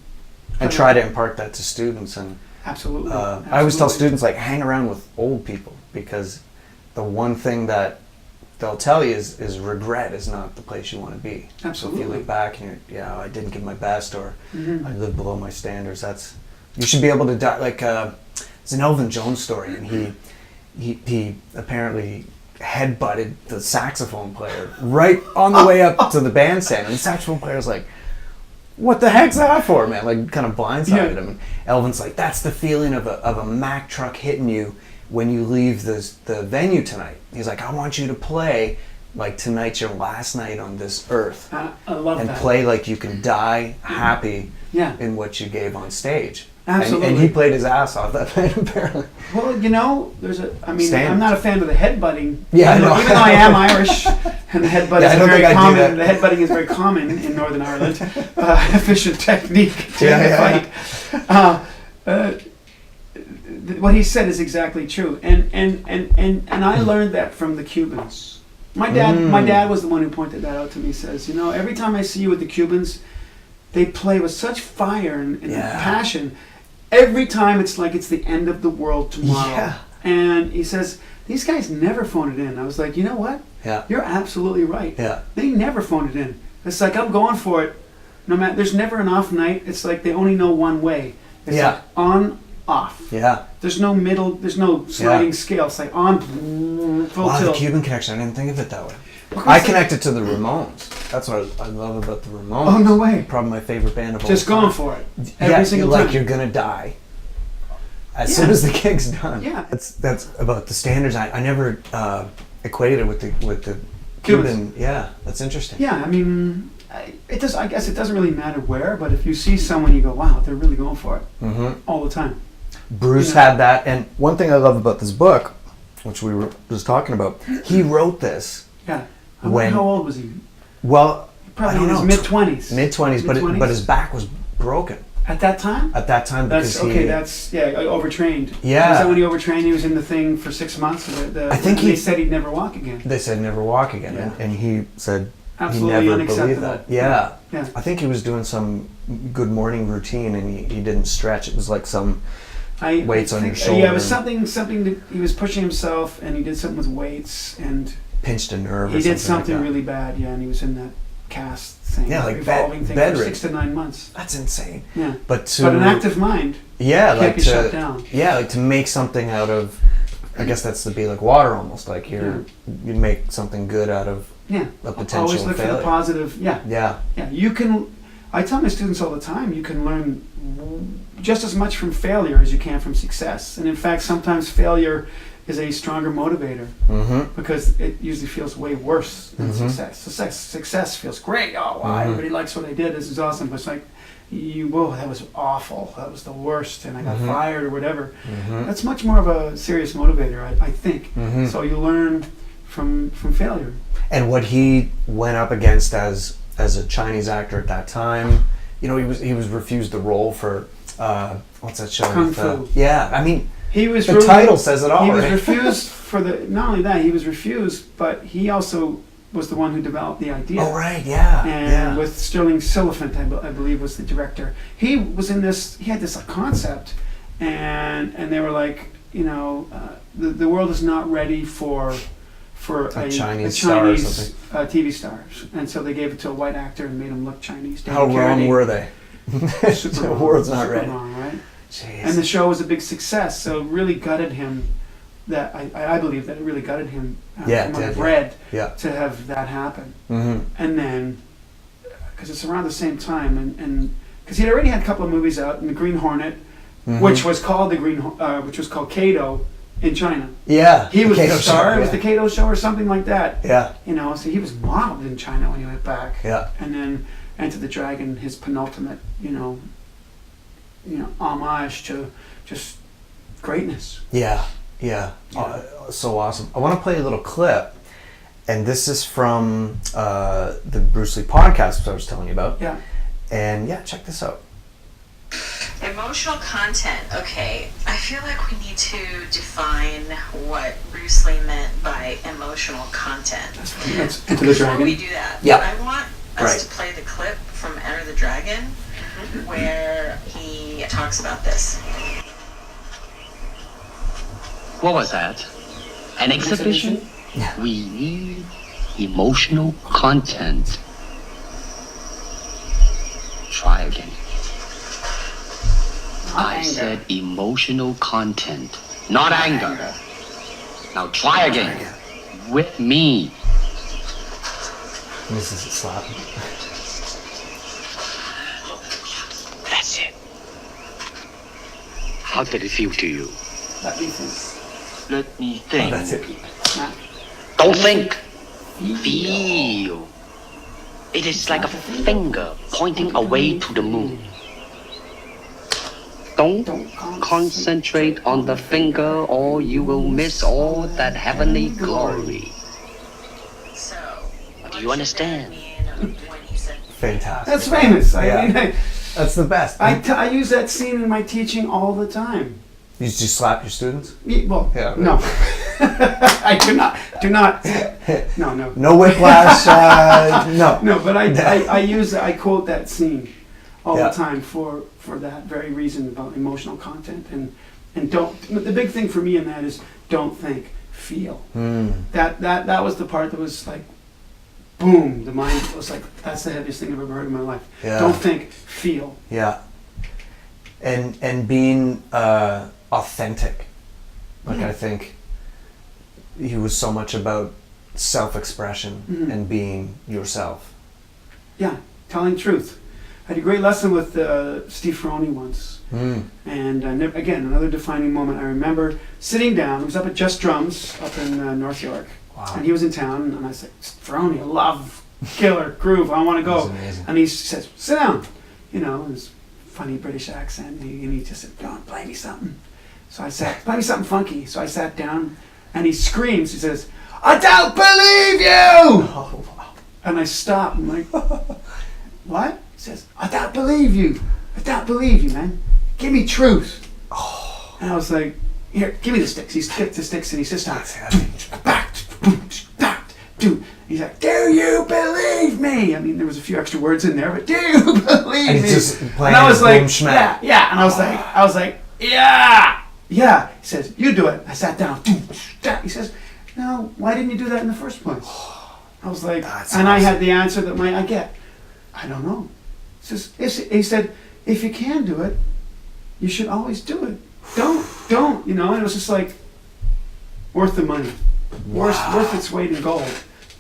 I try to impart that to students, and Absolutely. I always tell students, like, hang around with old people, because the one thing that they'll tell you is regret is not the place you want to be. So if Absolutely. you look back and I didn't give my best, or Mhm. I lived below my standards, you should be able to die. Like, it's an Elvin Jones story, and he apparently headbutted the saxophone player right on the way up to the bandstand, and the saxophone player's like, what the heck's that for, man? Like, kind of blindsided him. And Elvin's like, that's the feeling of a Mack truck hitting you when you leave the venue tonight. He's like, I want you to play like tonight's your last night on this earth. I love and that. play like you can die happy Yeah. in what you gave on stage. Absolutely. And he played his ass off that night, apparently. Well, you know, I'm Standards. not a fan of the headbutting. Yeah, I know. Even though I am Irish, and the headbutt Yeah, I is don't very think I'd do common. The that. headbutting is very common in Northern Ireland. Efficient technique to Yeah, fight. What he said is exactly true, and I learned that from the Cubans. My dad was the one who pointed that out to me. He says, you know, every time I see you with the Cubans, they play with such fire and passion. Every time it's like it's the end of the world tomorrow. Yeah. And he says, these guys never phone it in. I was like, you know what? Yeah. You're absolutely right. Yeah. They never phone it in. It's like, I'm going for it. No matter, there's never an off night. It's like they only know one way. It's like on, off. Yeah. There's no middle, there's no sliding scale. It's like on, full Wow, the tilt. Cuban connection, I didn't think of it that way. Of course I they- connected to the Ramones. That's what I love about the Ramones. Oh, no way. Probably my favorite band of all Just time. going for it. Yeah, Every single like time. you're gonna die as Yeah. soon as the gig's done. Yeah. That's about the standards. I never equated it with the Cubans. Cuban. Yeah, that's interesting. Yeah, I mean, it does. I guess it doesn't really matter where, but if you see someone, you go, "Wow, they're really going for it all the time." Bruce Yeah. had that, and one thing I love about this book, which we were just talking about, he wrote this. Yeah. I When- wonder how old was he? Well, Probably I don't in his know, mid-20s. mid-20s, but his back was broken At that time? at that time because That's okay. That's overtrained. Yeah. Was that when he overtrained? He was in the thing for 6 months. I think they he- said he'd never walk again. They said never walk again, Yeah. and he said Absolutely he never unacceptable. believed that. Yeah. Yeah. I think he was doing some good morning routine, and he didn't stretch. It was like some weights on your shoulder. Yeah, it was something that he was pushing himself, and he did something with weights, and pinched a nerve. he or did something something like that. really bad. Yeah, and he was in that cast thing, Yeah, like revolving thing for bedridden. 6 to 9 months. That's insane. Yeah, But but an active mind. yeah, can't like be to shut down. yeah, like to make something out of. I guess that's to be like water, almost like you make something good out of Yeah, a potential always look for failure. the positive. Yeah, Yeah. yeah. You can. I tell my students all the time, you can learn just as much from failure as you can from success. And in fact, sometimes failure is a stronger motivator Mm-hmm. because it usually feels way worse than success. Success feels great. Oh, wow, everybody likes what I did. This is awesome. But it's like, whoa, that was awful. That was the worst, and I got fired or whatever. That's much more of a serious motivator, I think. So you learn from failure. And what he went up against as a Chinese actor at that time, you know, he was refused the role for what's that show? Kung with, Fu. Yeah, I mean, He was the title says it all. He was right? refused for the. Not only that, he was refused, but he also was the one who developed the idea. Oh right, yeah, And yeah. with Sterling Silliphant, I believe, was the director. He was in this. He had this concept, and they were like, you know, the world is not ready for A Chinese star or something. TV stars, and so they gave it to a white actor and made him look Chinese. How David wrong Carradine. were they? Super The wrong. world's not Super ready. wrong, right? Jeez. And the show was a big success, so it really gutted him. That I believe that it really gutted him. Yeah, from what it I've did, read yeah. to have that happen, Mm-hmm. and then because it's around the same time, and because he'd already had a couple of movies out, and The Green Hornet, which was called which was called Kato in China. Yeah, He was Kato the star. show, It was yeah. the Kato show or something like that. Yeah, You know, so he was modeled in China when he went back. yeah. And then Enter the Dragon, his penultimate, you know, homage to just greatness. Yeah, yeah. So awesome. I want to play a little clip, and this is from the Bruce Lee podcast, which I was telling you about. Yeah. And yeah, check this out. Emotional content. Okay, I feel like we need to define what Bruce Lee meant by emotional content. That's Enter the Before we Dragon. do that, Yeah. I want us Right. to play the clip from Enter the Dragon where he talks about this. What was that? An exhibition? We need emotional content. Try again. I anger. said emotional content, not anger. Now try again. With me. This is a slap. That's it. How did it feel to you? Let me think. Let me think. That's it. Matt. Don't think. Feel. It is like a finger pointing away to the moon. Don't concentrate on the finger or you will miss all that heavenly glory. So, Do you understand? when you said Fantastic. That's famous. Yeah. I mean, That's the best. I use that scene in my teaching all the time. You just slap your students? Well, Yeah. no. I do not. No. No whiplash. No. No, but I quote that scene all Yeah. the time for that very reason about emotional content and don't. The big thing for me in that is don't think, feel. That was the part that was like, boom. The mind was like, that's the heaviest thing I've ever heard in my life. Yeah. Don't think, feel. Yeah. And being authentic. Like I think he was so much about self-expression and being yourself. Yeah, telling truth. I had a great lesson with Steve Ferroni once. And again, another defining moment. I remember sitting down. It was up at Just Drums up in North York. Wow. And he was in town. And I said, Ferroni, I love killer groove. I want to go. That's amazing. And he says, sit down. You know, his funny British accent. And he just said, go on, play me something. So I sat, play me something funky. So I sat down. And he screams. He says, I don't believe you! Oh, wow. And I stop. I'm like, what? He says, I don't believe you. I don't believe you, man. Give me truth. And I was like, here, give me the sticks. He took the sticks and he says, he's like, do you believe me? I mean, there was a few extra words in there, but do you believe And me? he's just playing and I was like, boom schmack. yeah. And I was like, yeah. He says, you do it. I sat down. He says, no, why didn't you do that in the first place? I was like, That's and I awesome. had the answer that I get. I don't know. He said, if you can do it, you should always do it. Don't, you know. And it was just like worth the money, worth its weight in gold.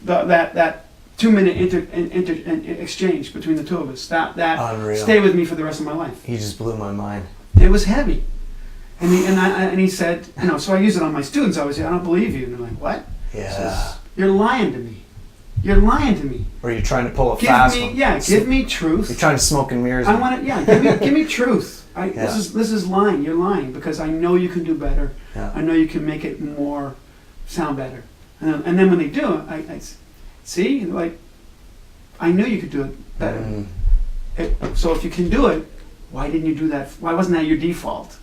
That 2-minute exchange between the two of us. That Unreal. stayed with me for the rest of my life. He just blew my mind. It was heavy. And he said, you know, so I use it on my students. I always say, I don't believe you. And they're like, what? He Yeah. says, you're lying to me. You're lying to me. Or you're trying to pull a Give fast me, one. give me truth. You're trying to smoke and mirrors. I want it. Give me truth. Yeah. This is lying. You're lying because I know you can do better. Yeah. I know you can make it more sound better. And then when they do it, I see, like, I knew you could do it better. So if you can do it, why didn't you do that? Why wasn't that your default?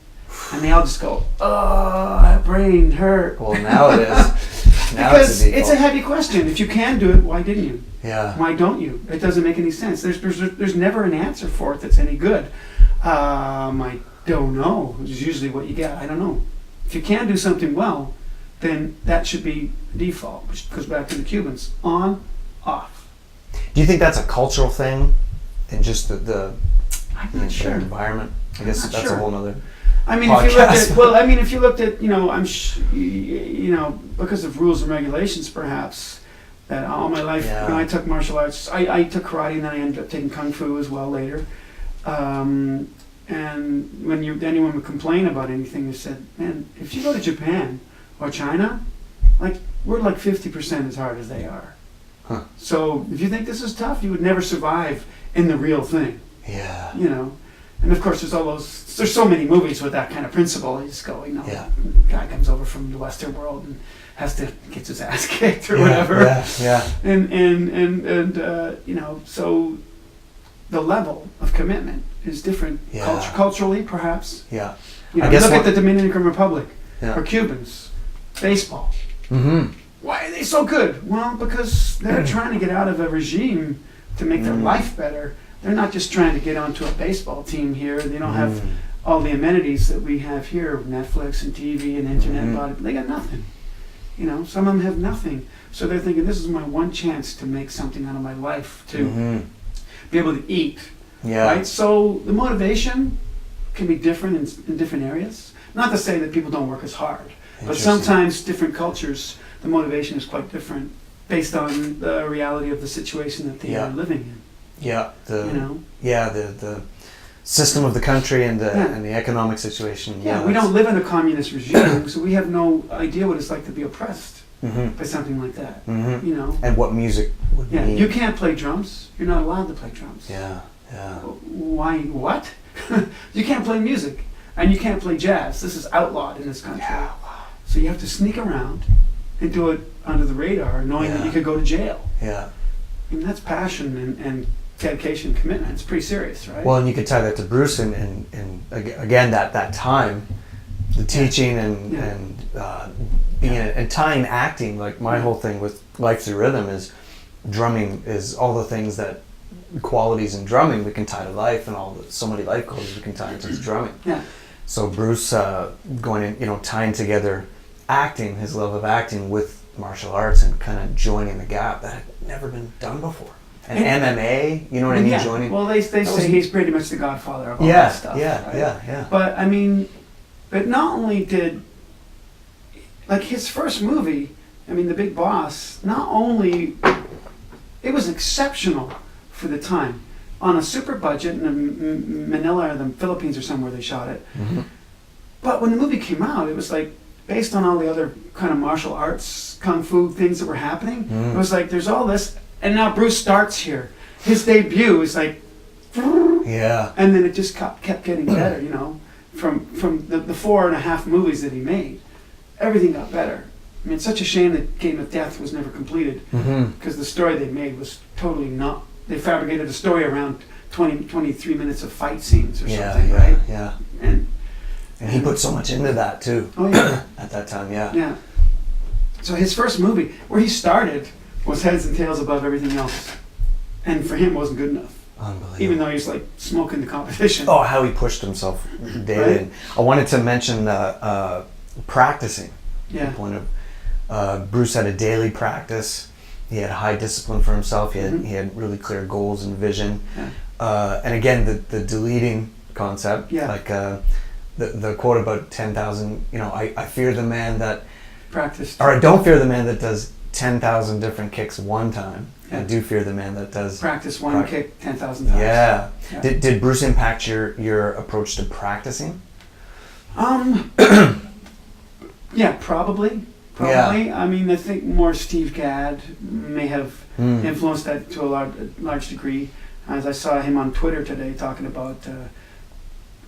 And they all just go, oh, that brain hurt. Well, now it is. Now Because it's it's a heavy question. If you can do it, why didn't you? Yeah. Why don't you? It doesn't make any sense. There's never an answer for it that's any good. I don't know. Is usually what you get. I don't know. If you can do something well, then that should be default, which goes back to the Cubans. On, off. Do you think that's a cultural thing, and just the I'm not sure. environment? I guess not that's sure. a whole nother. I mean, podcast. if you looked at, you know, because of rules and regulations, perhaps, that all my life, Yeah. you know, I took martial arts. I took karate, and then I ended up taking kung fu as well later. And when anyone would complain about anything, they said, man, if you go to Japan or China, like, we're like 50% as hard as they are. Huh. So if you think this is tough, you would never survive in the real thing, Yeah. you know. And of course, there's so many movies with that kind of principle. You just go, you know, Yeah. guy comes over from the Western world and gets his ass kicked or Yeah, whatever. Yeah. And you know, so the level of commitment is different. Yeah. Culturally, perhaps. Yeah. You know, I guess look what- at the Dominican Republic Yeah. or Cubans, baseball. Mm-hmm. Why are they so good? Well, because they're trying to get out of a regime to make their life better. They're not just trying to get onto a baseball team here. They don't have all the amenities that we have here, Netflix and TV and internet. But they got nothing. You know, some of them have nothing. So they're thinking, this is my one chance to make something out of my life, to be able to eat. Yeah. Right? So the motivation can be different in different areas. Not to say that people don't work as hard. But sometimes different cultures, the motivation is quite different based on the reality of the situation that they are living in. Yeah, the system of the country and the economic situation. Yeah, we don't live in a communist regime, so we have no idea what it's like to be oppressed by something like that. You know, and what music would mean. You can't play drums. You're not allowed to play drums. Yeah. Why? What? You can't play music, and you can't play jazz. This is outlawed in this country. Yeah, wow. So you have to sneak around and do it under the radar, knowing that you could go to jail. Yeah. I mean, that's passion and dedication, commitment. It's pretty serious, right? Well, and you could tie that to Bruce and again that time, the teaching and being and tying acting. Like my whole thing with Life Through Rhythm is drumming is all the things that qualities in drumming we can tie to life, and so many life qualities we can tie into drumming. Yeah. So Bruce going in, tying together acting, his love of acting with martial arts and kind of joining the gap that had never been done before. And MMA, you know what I mean? Joining. Well, they say he's pretty much the godfather of all that stuff. Yeah. But I mean, not only did, like his first movie, I mean, The Big Boss, not only, it was exceptional for the time. On a super budget in Manila or the Philippines or somewhere they shot it. Mm-hmm. But when the movie came out, it was like, based on all the other kind of martial arts, kung fu things that were happening, it was like, there's all this, and now Bruce starts here. His debut is like, and then it just kept getting better, from the 4.5 movies that he made. Everything got better. I mean, it's such a shame that Game of Death was never completed, because the story they made was totally not, they fabricated a story around 23 minutes of fight scenes or something, right? Yeah. And he put so much into that too. Oh yeah. At that time, Yeah. So his first movie, where he started, was heads and tails above everything else, and for him it wasn't good enough. Unbelievable. Even though he's like smoking the competition. Oh, how he pushed himself daily. Right? I wanted to mention practicing. Yeah. The point of Bruce had a daily practice. He had high discipline for himself. He had really clear goals and vision. Yeah. And again, the deleting concept. Yeah. Like the quote about 10,000. I fear the man that practiced. Or I don't fear the man that does 10,000 different kicks one time. Yeah. I do fear the man that does practice one kick 10,000 times. Yeah. Did Bruce impact your approach to practicing? Yeah, probably. Yeah. I mean, I think more Steve Gadd may have influenced that to a large degree. As I saw him on Twitter today talking about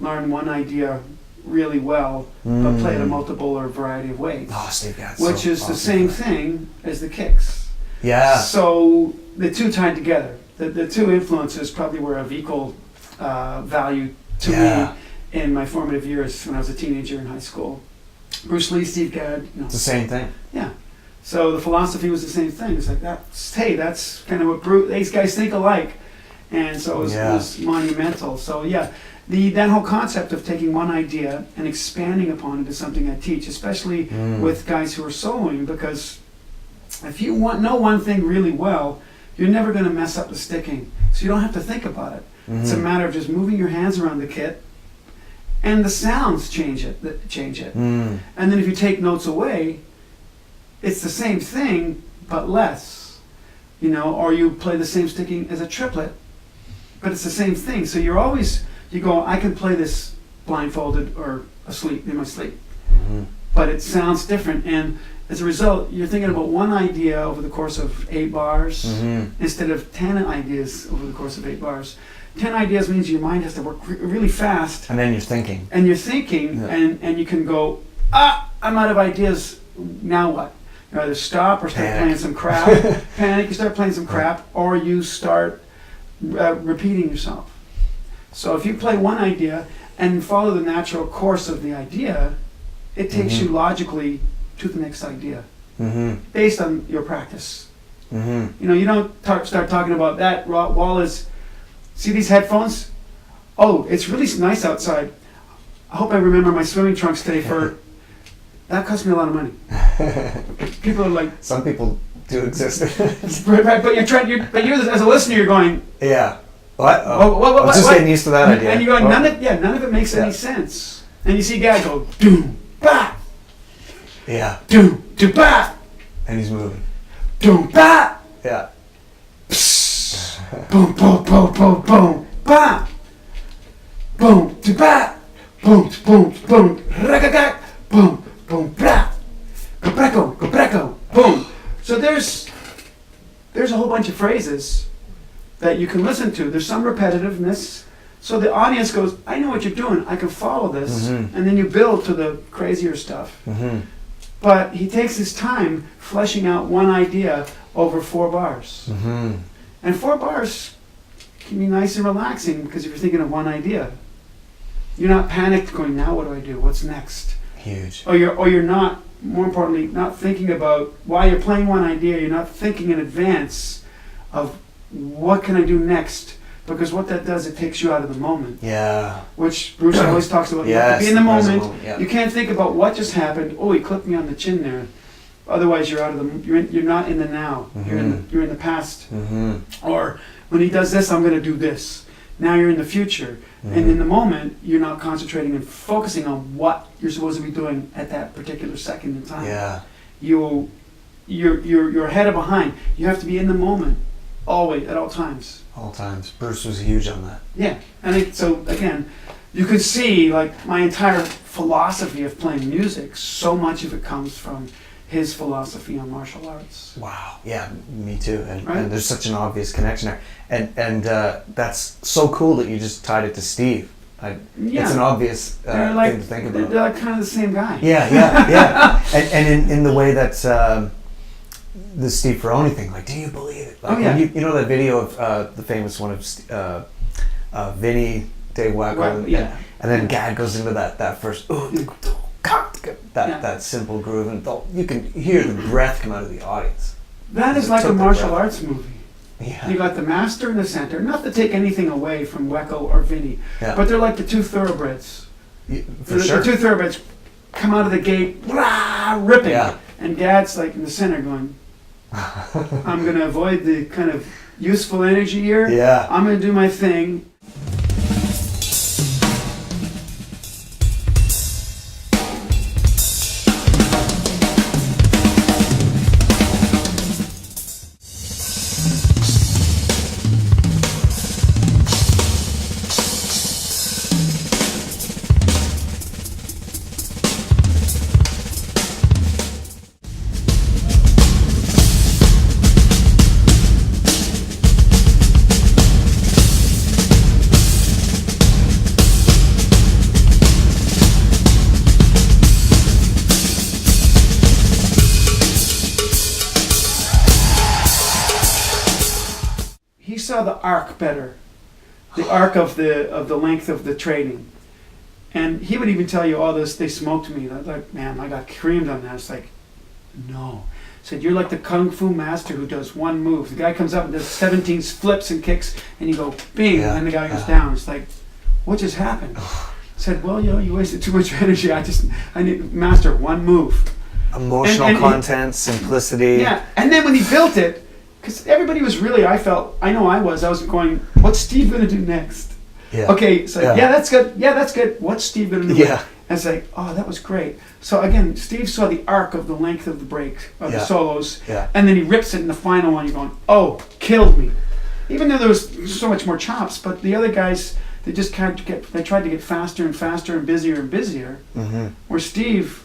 learn one idea really well, but play it a multiple or variety of ways. Oh, Steve Gadd. Which is the same thing as the kicks. Yeah. So the two tied together. The two influences probably were of equal value to me in my formative years when I was a teenager in high school. Bruce Lee, Steve Gadd. It's the same thing. Yeah. So the philosophy was the same thing. It's like that's kind of what these guys think alike, and so it was monumental. So that whole concept of taking one idea and expanding upon it is something I teach, especially with guys who are soloing, because if you know one thing really well, you're never going to mess up the sticking. So you don't have to think about it. It's a matter of just moving your hands around the kit. And the sounds change it. And then if you take notes away, it's the same thing, but less. Or you play the same sticking as a triplet, but it's the same thing. So you go, I can play this blindfolded or asleep, in my sleep. But it sounds different. And as a result, you're thinking about one idea over the course of 8 bars instead of 10 ideas over the course of 8 bars. 10 ideas means your mind has to work really fast. And then you're thinking. And you can go, I'm out of ideas, now what? You either stop or start playing some crap. Panic, you start playing some crap, or you start repeating yourself. So if you play one idea and follow the natural course of the idea, it takes you logically to the next idea, based on your practice. You don't start talking about that wall is... See these headphones? Oh, it's really nice outside. I hope I remember my swimming trunks today that cost me a lot of money. People are like... Some people do exist. Right, but you as a listener, you're going... Yeah. What? Oh, I'm just getting used to that idea. And you're going, none of it makes any sense. And you see a guy go, doom, bah! Yeah. Doom, do ba, And he's moving. doom, ba, Yeah. boom, boom, boom, boom, boom, ba, boom, do ba, boom, boom, boom, ragagag, boom, boom, bra, go, boom. So there's a whole bunch of phrases that you can listen to. There's some repetitiveness. So the audience goes, I know what you're doing. I can follow this. And then you build to the crazier stuff. But he takes his time fleshing out one idea over 4 bars. And 4 bars can be nice and relaxing because if you're thinking of one idea, you're not panicked going, now what do I do? What's next? Huge. Or you're not, more importantly, not thinking about, while you're playing one idea, you're not thinking in advance of what can I do next? Because what that does, it takes you out of the moment. Yeah. Which Bruce always talks about. You have to be in the moment. Yeah. You can't think about what just happened. Oh, he clipped me on the chin there. Otherwise, you're out of the. You're not in the now. You're in the past. Or when he does this, I'm going to do this. Now you're in the future, and in the moment, you're not concentrating and focusing on what you're supposed to be doing at that particular second in time. Yeah. You're ahead or behind. You have to be in the moment, always, at all times. All times. Bruce was huge on that. Yeah, and so again, you could see like my entire philosophy of playing music. So much of it comes from his philosophy on martial arts. Wow. Yeah, me too. And, Right? and there's such an obvious connection there. And that's so cool that you just tied it to Steve. It's an obvious thing to think about. They're like kind of the same guy. Yeah. And in the way that the Steve Ferroni thing, like, do you believe it? Like, you know that video of the famous one of Vinny, Dave Wacko, and then Gadd goes into that first, that simple groove, and you can hear the breath come out of the audience. That is like a martial arts movie. Yeah. You got the master in the center, not to take anything away from Wacko or Vinny, but they're like the 2 thoroughbreds. For sure. The 2 thoroughbreds come out of the gate, ripping, and Gadd's like in the center going, I'm going to avoid the kind of useful energy here. Yeah. I'm going to do my thing. He saw the arc better, the arc of the length of the training, and he would even tell you all this. They smoked me. Like, man, I got creamed on that. It's like, no. Said you're like the kung fu master who does one move. The guy comes up and does 17 flips and kicks, and you go bing, and then the guy goes down. It's like, what just happened? Said, well, you wasted too much energy. I need to master one move. Emotional content, simplicity. Yeah, and then when he built it. Because everybody was really, I was going, what's Steve going to do next? Yeah. Okay, so that's good. Yeah, that's good. What's Steve going to do? Yeah. And it's like, oh, that was great. So again, Steve saw the arc of the length of the break, of the solos, and then he rips it in the final one. You're going, oh, killed me. Even though there was so much more chops, but the other guys, they just tried to get faster and faster and busier. Where Steve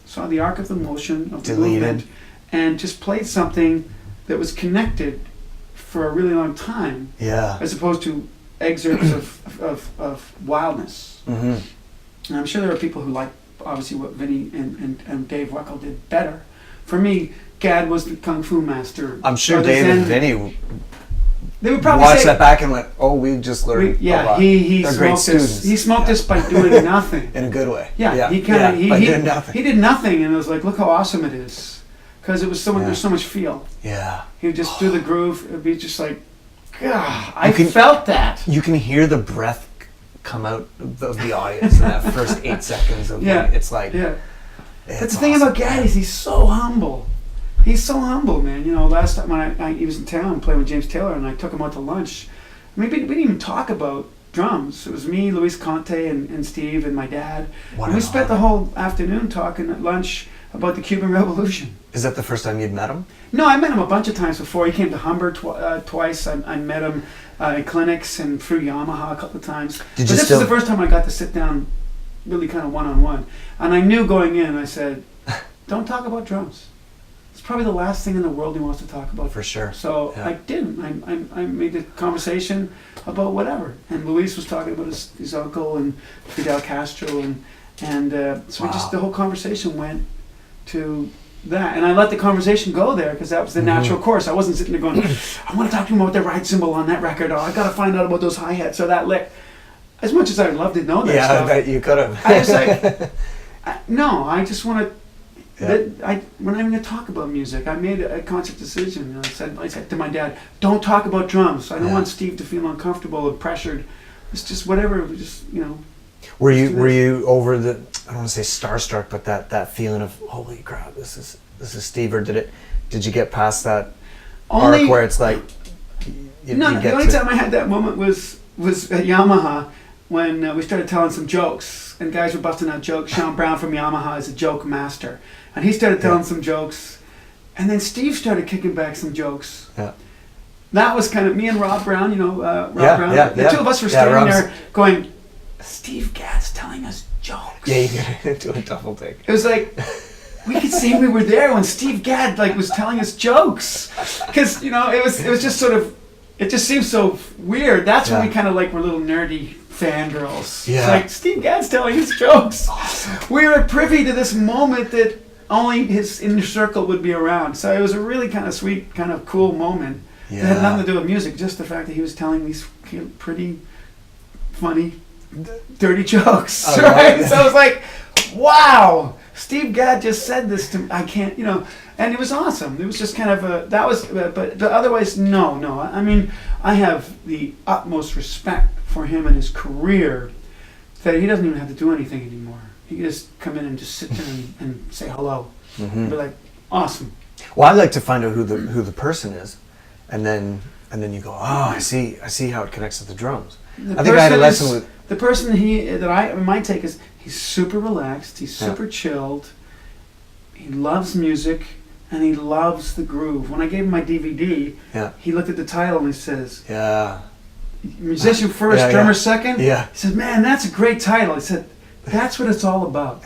saw the arc of the motion, of the movement, and just played something that was connected for a really long time, as opposed to excerpts of wildness. And I'm sure there are people who like, obviously, what Vinny and Dave Wacko did better. For me, Gadd was the kung fu master. I'm sure Dave and Vinny they would probably watched that back and went, "Oh, we just learned." He smoked this. He smoked this by doing nothing. In a good way. He did nothing. He did nothing, and it was like, look how awesome it is. Because it was there's so much feel. Yeah. He would just do the groove. It would be just like, God, I felt that. You can hear the breath come out of the audience in that first 8 seconds of it's like. Yeah. But the thing about Gadd is he's so humble. He's so humble, man. You know, last time when he was in town playing with James Taylor and I took him out to lunch, I mean, we didn't even talk about drums. It was me, Luis Conte, and Steve, and my dad. And we spent the whole afternoon talking at lunch about the Cuban Revolution. Is that the first time you'd met him? No, I met him a bunch of times before. He came to Humber twice. I met him in clinics and through Yamaha a couple of times. This is the first time I got to sit down really kind of one-on-one. And I knew going in, I said, don't talk about drums. It's probably the last thing in the world he wants to talk about. For sure. So I didn't. I made the conversation about whatever. And Luis was talking about his uncle and Fidel Castro. And so we just, the whole conversation went to that. And I let the conversation go there because that was the natural course. I wasn't sitting there going, I want to talk to him about the ride cymbal on that record. Or I got to find out about those hi-hats or that lick. As much as I'd love to know that stuff. Yeah, I bet you could have. I was like, no, I just want to. Yeah. When I'm going to talk about music, I made a conscious decision. I said to my dad, "Don't talk about drums. I don't want Steve to feel uncomfortable or pressured. It's just whatever. Just Were you over the? I don't want to say starstruck, but that feeling of holy crap, this is Steve, or did you get past that arc where it's like? The only time I had that moment was at Yamaha when we started telling some jokes and guys were busting out jokes. Sean Brown from Yamaha is a joke master. And he started telling some jokes, and then Steve started kicking back some jokes. Yeah. That was kind of me and Rob Brown, Rob Brown. The two of us were standing there going, Steve Gadd's telling us jokes. Yeah, you do a double take. It was like, we could see we were there when Steve Gadd was telling us jokes. Because, it was just sort of, it just seemed so weird. That's when we kind of were little nerdy fangirls. Yeah. It's like, Steve Gadd's telling us jokes. Awesome. We were privy to this moment that only his inner circle would be around. So it was a really kind of sweet, kind of cool moment. Yeah. It had nothing to do with music, just the fact that he was telling these pretty funny, dirty jokes. Right? So I was like, wow, Steve Gadd just said this to me. I can't, and it was awesome. It was just kind of but otherwise, no. I mean, I have the utmost respect for him and his career that he doesn't even have to do anything anymore. He can just come in and just sit there and say hello. And be like, awesome. Well, I like to find out who the person is, and then you go, oh, I see how it connects to the drums. I think I had a lesson with the person my take is he's super relaxed, he's super chilled, he loves music, and he loves the groove. When I gave him my DVD, he looked at the title and he says, musician first, drummer second. Yeah. He said, man, that's a great title. He said, that's what it's all about.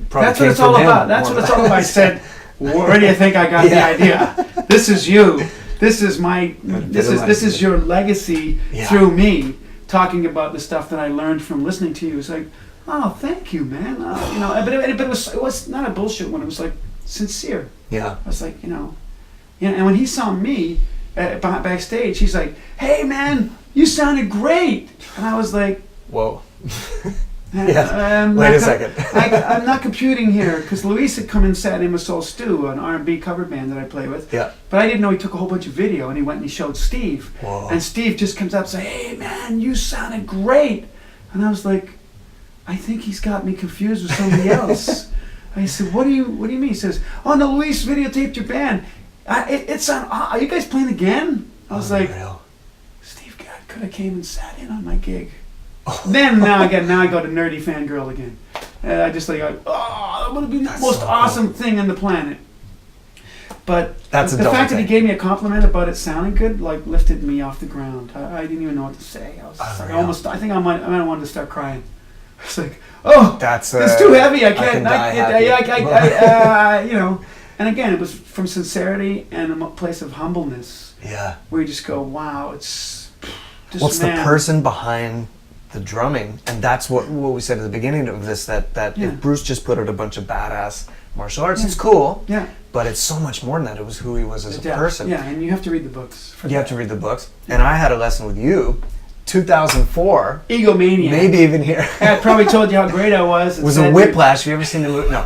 That's what it's all about. That's what it's all about. I said, where do you think I got the idea? This is you. This is this is your legacy through me, talking about the stuff that I learned from listening to you. It's like, oh, thank you, man. But it was not a bullshit one. It was like sincere. Yeah. I was like, and when he saw me backstage, he's like, hey, man, you sounded great. And I was like, whoa. Wait a second. I'm not computing here because Luis had come and sat in with Soul Stew, an R&B cover band that I play with. Yeah. But I didn't know he took a whole bunch of video and he went and he showed Steve. Whoa. And Steve just comes up and says, hey, man, you sounded great. And I was like, I think he's got me confused with somebody else. I said, what do you mean? He says, oh, no, Luis videotaped your band. It's on. Are you guys playing again? I was like, Steve Gadd could have came and sat in on my gig. Then now I go to nerdy fangirl again. I just like, that would have been the most awesome thing on the planet. But the fact that he gave me a compliment about it sounding good, lifted me off the ground. I didn't even know what to say. I was I think I might have wanted to start crying. It's like, that's too heavy. I can't. And again, it was from sincerity and a place of humbleness. Yeah. Where you just go, wow, it's just what's the person behind the drumming, and that's what we said at the beginning of this, that if Bruce just put out a bunch of badass martial arts, it's cool, but it's so much more than that. It was who he was as a person. Yeah, and you have to read the books. Have to read the books. And I had a lesson with you, 2004. Egomaniac. Maybe even here. I probably told you how great I was. It was a whiplash. Have you ever seen the movie? No.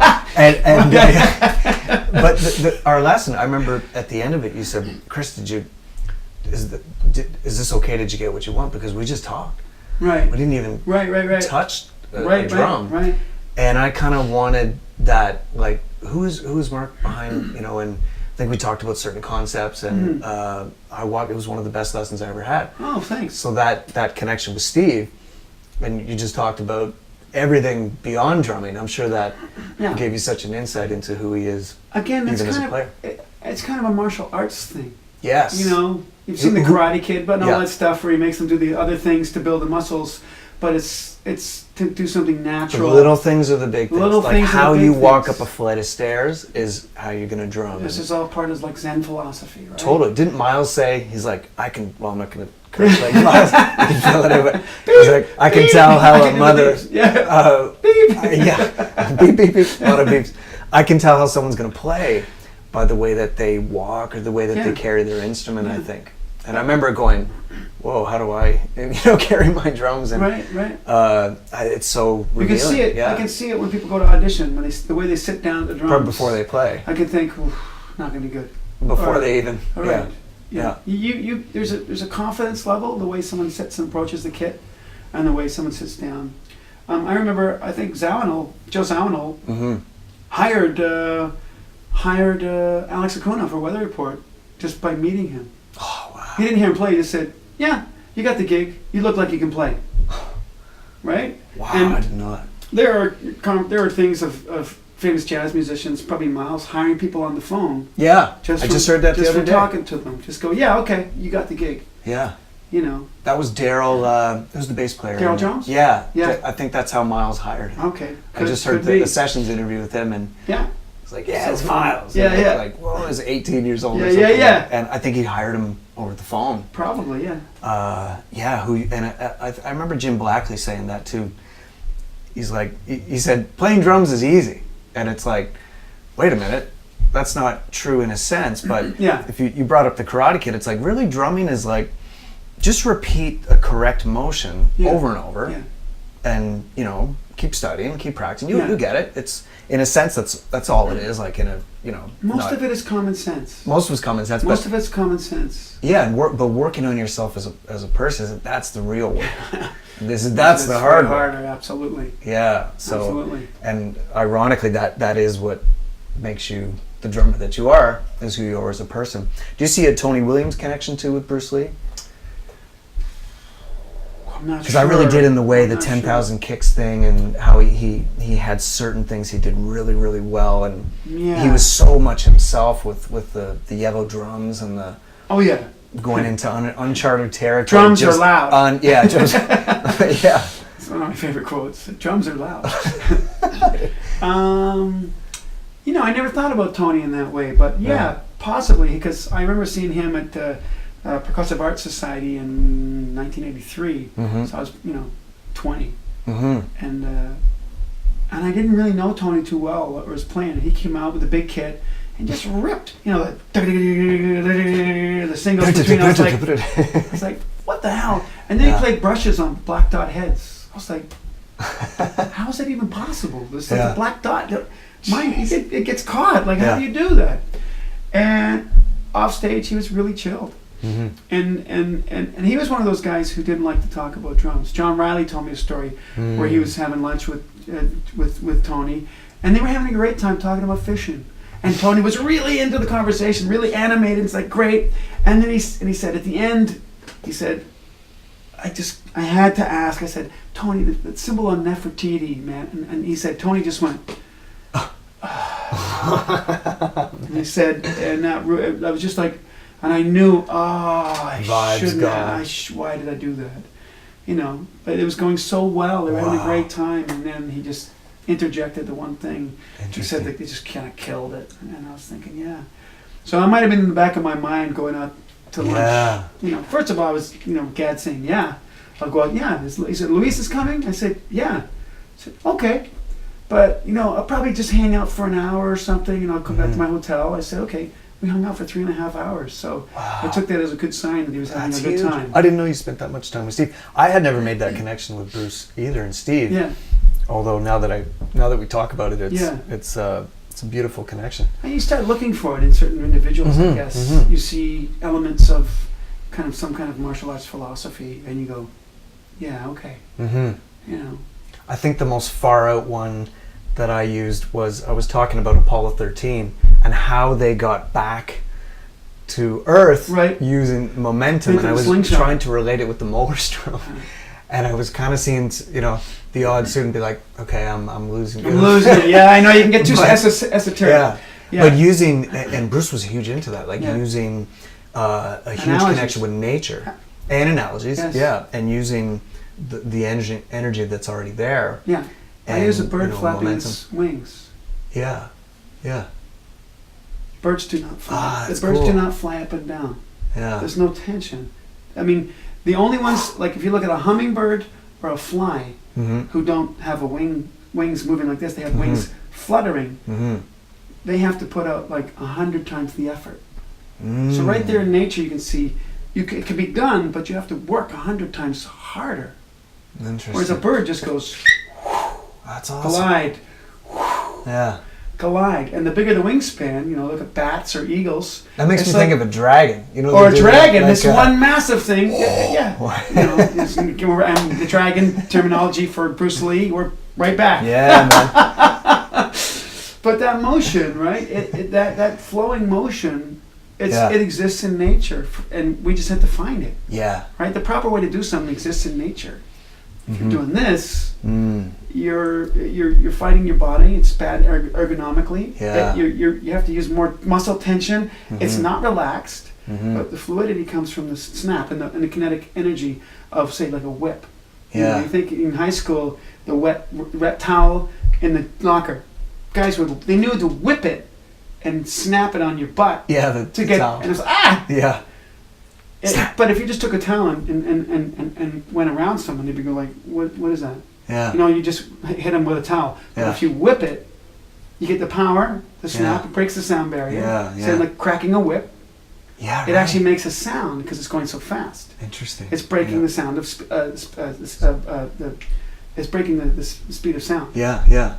But our lesson, I remember at the end of it, you said, Chris, is this okay? Did you get what you want? Because we just talked. Right. We didn't even touch a drum. Right. And I kind of wanted that, who's Mark behind, and I think we talked about certain concepts, and it was one of the best lessons I ever had. Oh, thanks. So that connection with Steve, and you just talked about everything beyond drumming. I'm sure that Yeah. gave you such an insight into who he is, Again, even as a player. it's kind of a martial arts thing. Yes. You know, you've seen the Karate Kid, but all Yeah. that stuff where he makes them do the other things to build the muscles, but it's to do something The natural. little things are the big things. Little like things are the how big you walk things. up a flight of stairs is how you're going to drum. This is all part of like Zen philosophy, right? Totally. Didn't Miles say, he's like, I'm not going to curse like Miles. I can feel it. But he's like, I can tell how a mother... yeah. Beep, beep, beep. A lot of beeps. I can tell how someone's going to play by the way that they walk or the way that they carry their instrument, I think. And I remember going, whoa, how do I, carry my drums? And, Right. It's so revealing. You can see it. Yeah. I can see it when people go to audition, when the way they sit down at the drums. Before they play. I can think, not going to be good. Before they even... All right. Yeah. There's a confidence level, the way someone sits and approaches the kit, and the way someone sits down. I remember, I think Joe Zawinul hired Alex Acuna for Weather Report just by meeting him. Oh, wow. He didn't hear him play. He just said, "Yeah, you got the gig. You look like you can play." Right? Wow, And I did not. there are things of famous jazz musicians, probably Miles, hiring people on the phone. Yeah, I From- just heard that the just other from day. talking to them. Just go, yeah, okay, you got the gig. Yeah. You know. That was Daryl, who's the bass player? Daryl Jones? Yeah. Yeah. I think that's how Miles hired him. Okay. I just heard the Sessions interview with him, and Yeah. it's like, yeah, it's Miles. Yeah, and yeah. Like, well, he was 18 years old or Yeah, something. yeah. And I think he hired him over the phone. Probably, yeah. I remember Jim Blackley saying that too. He's like, he said, playing drums is easy. And it's like, wait a minute, that's not true in a sense, but Yeah. if you brought up the Karate Kid, it's like, really drumming is like, just repeat a correct motion over and over, Yeah. and keep studying, keep practicing. Yeah. You get it. It's in a sense that's all it is. Like in a Most of it is common sense. most of it's common sense. Most but, of it's common sense. yeah, and but working on yourself as a person, that's the real work. That's the hard work. harder, absolutely. Yeah. So Absolutely. and ironically, that is what makes you the drummer that you are, is who you are as a person. Do you see a Tony Williams connection too with Bruce Lee? I'm not Because sure. I really did in the way I'm the not 10,000 kicks thing, and how he had certain things he did really, really well, and Yeah. he was so much himself with the yellow drums and the Oh yeah. going into uncharted territory. Drums are loud. Yeah, drums. Yeah. It's one of my favorite quotes. Drums are loud. I never thought about Tony in that way, but yeah, possibly, because I remember seeing him at Percussive Art Society in 1983. So I was, 20, and I didn't really know Tony too well or was playing. And he came out with a big kit and just ripped, the singles between us. I was like, what the hell? And then he played brushes on black dot heads. I was like, how is that even possible? There's like a black dot. It gets caught. Like, how do you do that? And off stage, he was really chilled. And he was one of those guys who didn't like to talk about drums. John Riley told me a story where he was having lunch with Tony, and they were having a great time talking about fishing. And Tony was really into the conversation, really animated. It's like, great. And then he said at the end, he said, I had to ask. I said, Tony, the symbol on Nefertiti, man. And he said, Tony just went. And he said, and I was just like, and I knew, I shouldn't have. Why did I do that? But it was going so well. They were having a great time, and then he just interjected the one thing. He said that they just kind of killed it, and I was thinking, yeah. So I might have been in the back of my mind going out to lunch. First of all, I was, Gadd saying, yeah. I'll go out, yeah. He said, Luis is coming? I said, yeah. I said, okay. But, I'll probably just hang out for an hour or something, and I'll come back to my hotel. I said, okay. We hung out for 3.5 hours. So I took that as a good sign that he was having a good time. I didn't know you spent that much time with Steve. I had never made that connection with Bruce either, and Steve. Yeah. Although now that we talk about it, it's a beautiful connection. And you start looking for it in certain individuals, I guess. You see elements of some kind of martial arts philosophy, and you go, yeah, okay. I think the most far out one that I used was, I was talking about Apollo 13 and how they got back to Earth using momentum, and I was trying to relate it with the Molar Strom. and I was kind of seeing, the odd student be like, okay, I'm losing. I'm losing it. Yeah, I know you can get too esoteric. Yeah. But using, and Bruce was huge into that, like using a huge Analogies. connection with nature and analogies. Yes. Yeah, and using the energy that's already there. Yeah. And, I use a bird flapping momentum. its wings. Yeah. Yeah. Birds do not fly. The that's birds cool. do not fly up and down. Yeah. There's no tension. I mean, the only ones, like if you look at a hummingbird or a fly, who don't have wings moving like this, they have wings fluttering. They have to put out like 100 times the effort. So right there in nature, you can see it can be done, but you have to work 100 times harder. Interesting. Whereas a bird just goes That's awesome. glide, Yeah. glide, and the bigger the wingspan, look at bats or eagles. That makes me it's think of a dragon. or a they do dragon. that, This like, one massive thing. And the dragon terminology for Bruce Lee. We're right back. Yeah, man. But that motion, right? That flowing motion, it exists in nature, and we just have to find it. Yeah. Right? The proper way to do something exists in nature. If you're doing this, you're fighting your body. It's bad ergonomically. Yeah. You have to use more muscle tension. It's not relaxed, but the fluidity comes from the snap and the kinetic energy of, say, like a whip. Yeah. You think in high school, the wet towel in the locker, guys they knew to whip it and snap it on your butt. Yeah, to get towel. and it's Yeah. But if you just took a towel and went around someone, they'd be go like, what is that? Yeah. You just hit them with a towel. But Yeah. if you whip it, you get the power, the snap, it breaks the sound barrier. Yeah, Instead of like cracking a whip, Yeah. it actually makes a sound because it's going so fast. Interesting. It's breaking the sound of it's breaking the speed of sound. Yeah. Yeah.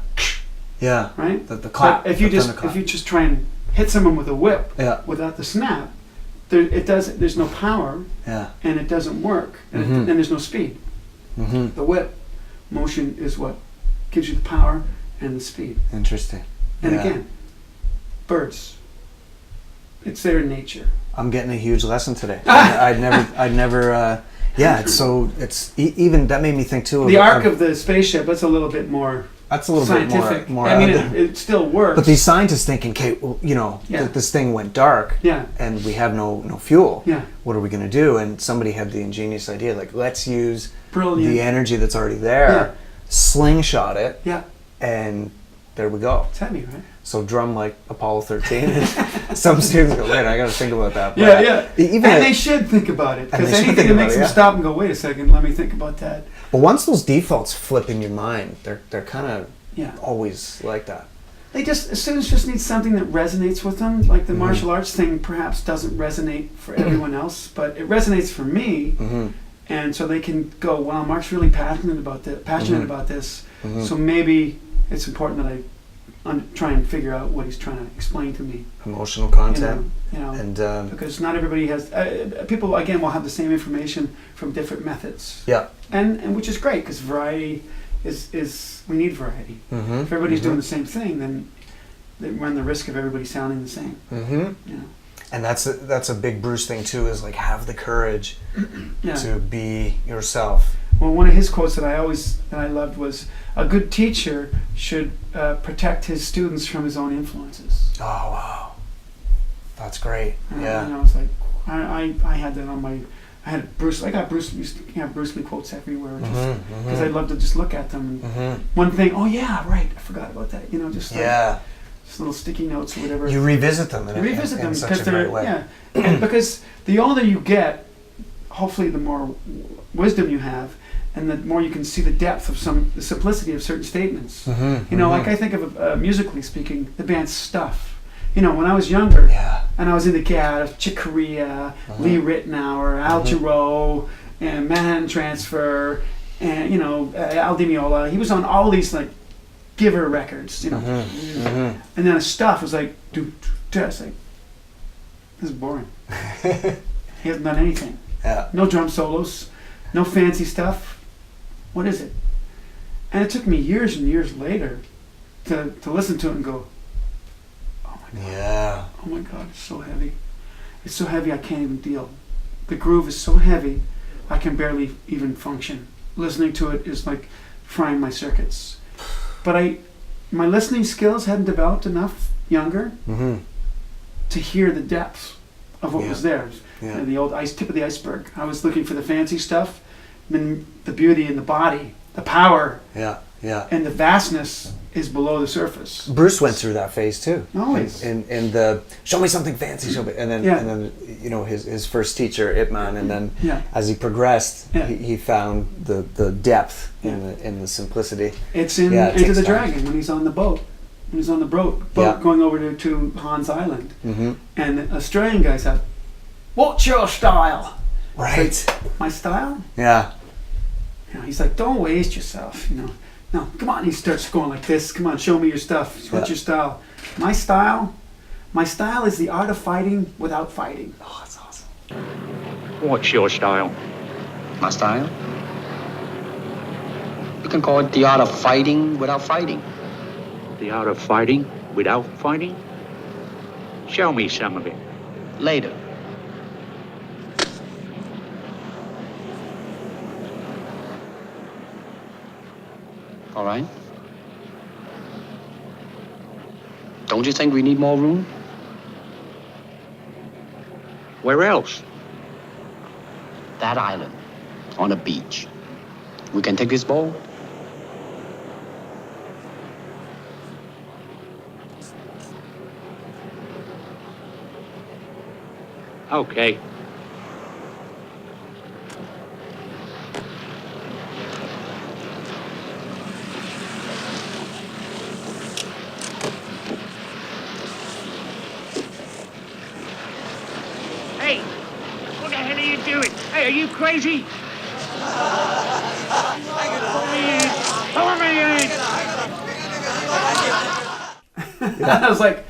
Yeah. Right? The clap. But if you the just thunderclap. try and hit someone with a whip Yeah. without the snap, there's no power Yeah. and it doesn't work and there's no speed. The whip motion is what gives you the power and the speed. Interesting. And Yeah. again, birds, it's there in nature. I'm getting a huge lesson today. I'd never. It's even that made me think too. The arc of the spaceship, that's a little bit more That's a little scientific. bit more. I mean, it still works. But these scientists thinking, okay, well, this thing went dark, Yeah. and we have no fuel. Yeah. What are we going to do? And somebody had the ingenious idea, like, let's use Brilliant. the energy that's already there, slingshot it, Yeah. and there we go. It's heavy, right? So drum like Apollo 13. Some students go, wait, I got to think about that. But Yeah. Even And they should think about it. And Because they should anything think that about makes it, them yeah. stop and go, wait a second, let me think about that. but once those defaults flip in your mind, they're kind of Yeah. always like that. Students just need something that resonates with them. Like the martial arts thing perhaps doesn't resonate for everyone else, but it resonates for me. And so they can go, wow, Mark's really passionate about this. So maybe it's important that I try and figure out what he's trying to explain to me. Emotional content. And Because not everybody has, people again will have the same information from different methods. yeah. And which is great because variety is we need variety. If everybody's doing the same thing, then they run the risk of everybody sounding the same. And that's a big Bruce thing too, is like have the courage to be yourself. Well, one of his quotes that I loved was, "A good teacher should protect his students from his own influences." Oh wow, that's great. Yeah. And I was like, I had that on my. I got Bruce. Used to have Bruce Lee quotes everywhere, because I love to just look at them. And one thing, oh yeah, right, I forgot about that. Just little sticky notes or whatever. You revisit them. in Such because a they're great way. and because the older you get, hopefully the more wisdom you have, and the more you can see the depth of the simplicity of certain statements. Like I think of musically speaking, the band Stuff. When I was younger, and I was into Gadd, Chick Corea, Lee Ritenour, Al Jarreau, and Manhattan Transfer, and Al Di Meola. He was on all these like Giver records, and then Stuff was like, it's like, this is boring. He hasn't done anything. Yeah. No drum solos, no fancy stuff. What is it? And it took me years and years later to listen to it and go, oh my God, it's so heavy. It's so heavy I can't even deal. The groove is so heavy I can barely even function. listening to it is like frying my circuits. But my listening skills hadn't developed enough younger to hear the depth of what was there. Yeah. And the old tip of the iceberg. I was looking for the fancy stuff, and then the beauty in the body, the power, and the vastness is below the surface. Bruce went through that phase too. Always. In the show me something fancy, show me, and then you know his first teacher Ip Man, and then as he progressed, he found the depth in the simplicity. It's in Into the Dragon when he's on the boat. When he's on the boat going over to Hans Island, and the Australian guy said, "What's your style?" Right. Like, my style? Yeah. You know, he's like, "Don't waste yourself." You know, no, come on. He starts going like this. Come on, show me your stuff. What's your style? My style is the art of fighting without fighting. Oh, that's awesome. What's your style? My style? You can call it the art of fighting without fighting. The art of fighting without fighting? Show me some of it. Later. All right. Don't you think we need more room? Where else? That island, on a beach. We can take this ball. Okay. Hey, what the hell are you doing? Hey, are you crazy? Pull me in! I was like,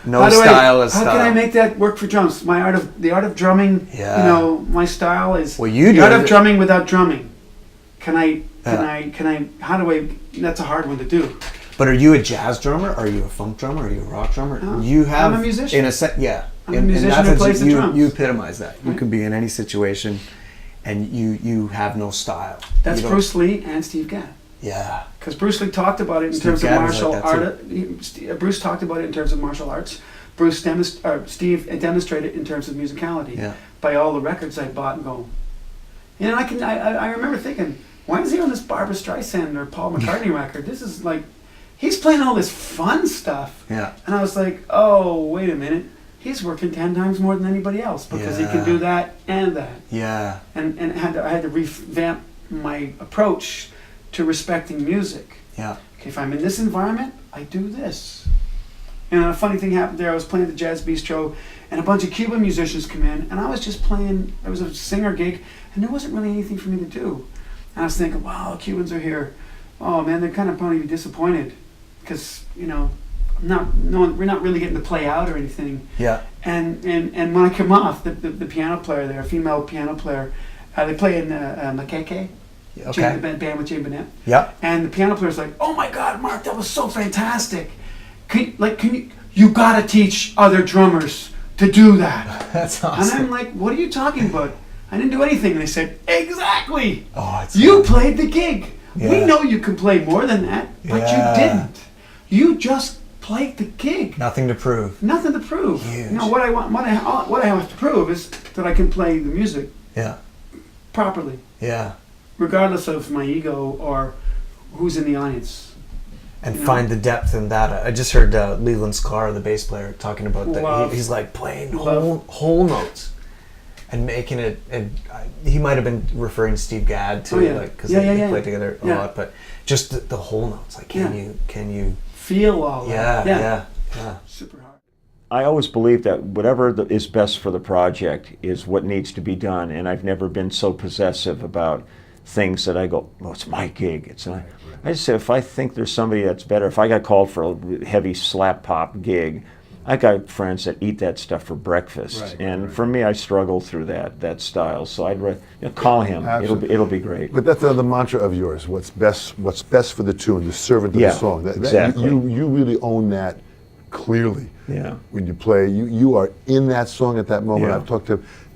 No style is how style. can I make that work for drums? The art of drumming. Yeah. You know, my style is Well, you the art do of it. drumming without drumming. How do I? That's a hard one to do. But are you a jazz drummer? Are you a funk drummer? Are you a rock drummer? No, You have I'm a musician. In a set, yeah. I'm a musician that who sense, plays the drums. You epitomize that. You Right. can be in any situation, and you have no style. That's You don't- Bruce Lee and Steve Gadd. Yeah. Because Bruce Lee talked about it in Steve terms of Gadd was martial like that art. Bruce talked about it in terms of martial arts. Steve demonstrated it in terms of musicality Yeah. by all the records I bought and go. And I remember thinking, why is he on this Barbra Streisand or Paul McCartney record? This is like, he's playing all this fun stuff. Yeah. And I was like, oh, wait a minute. He's working 10 times more than anybody else because he can Yeah. do that and that. Yeah. And I had to revamp my approach to respecting music. Yeah. Okay, if I'm in this environment, I do this. And a funny thing happened there. I was playing at the Jazz Bistro, and a bunch of Cuban musicians come in, and I was just playing. It was a singer gig, and there wasn't really anything for me to do. And I was thinking, wow, Cubans are here. Oh man, they're kind of probably disappointed because we're not really getting to play out or anything. Yeah. And when I come off, the piano player there, a female piano player, they play in Makeke. Okay. The band with Jane Bennett. Yeah. And the piano player's like, "Oh my God, Mark, that was so fantastic! You gotta teach other drummers to do that." That's And awesome. I'm like, "What are you talking about? I didn't do anything." And they said, "Exactly. Oh, it's You played the gig. We Yeah. know you can play more than that, but Yeah. you didn't. You just played the gig. nothing to prove. Nothing to prove. Huge. You know what I have to prove is that I can play the music Yeah. properly, Yeah. regardless of my ego or who's in the audience." And You know? find the depth in that. I just heard Leland Sklar, the bass player, talking about that. Love. He's like playing Love. whole notes and making it. And he might have been referring to Steve Gadd too, Oh, yeah. because Yeah, they yeah. played together a Yeah. lot. But just the whole notes, like can you? Feel all Yeah, that. yeah. Super hard. I always believe that whatever is best for the project is what needs to be done, and I've never been so possessive about things that I go, "Well, it's my gig." It's not. I just said, if I think there's somebody that's better, if I got called for a heavy slap pop gig, I got friends that eat that stuff for breakfast, and for me, I struggle through that style. So I'd call him. Absolutely. It'll be great. But that's another mantra of yours. What's best for the tune, the servant of Yeah, the song. exactly. You really own that clearly. Yeah. When you play, you are in that song at that moment. Yeah. I've talked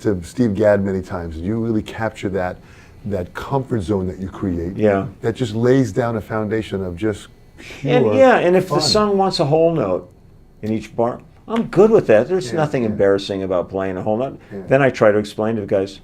to Steve Gadd many times. You really capture that that comfort zone that you create. Yeah. That just lays down a foundation of just pure And if fun. the song wants a whole note in each bar, I'm good with that. There's Yeah, nothing yeah. embarrassing about playing a whole note. Yeah. Then I try to explain to the guys,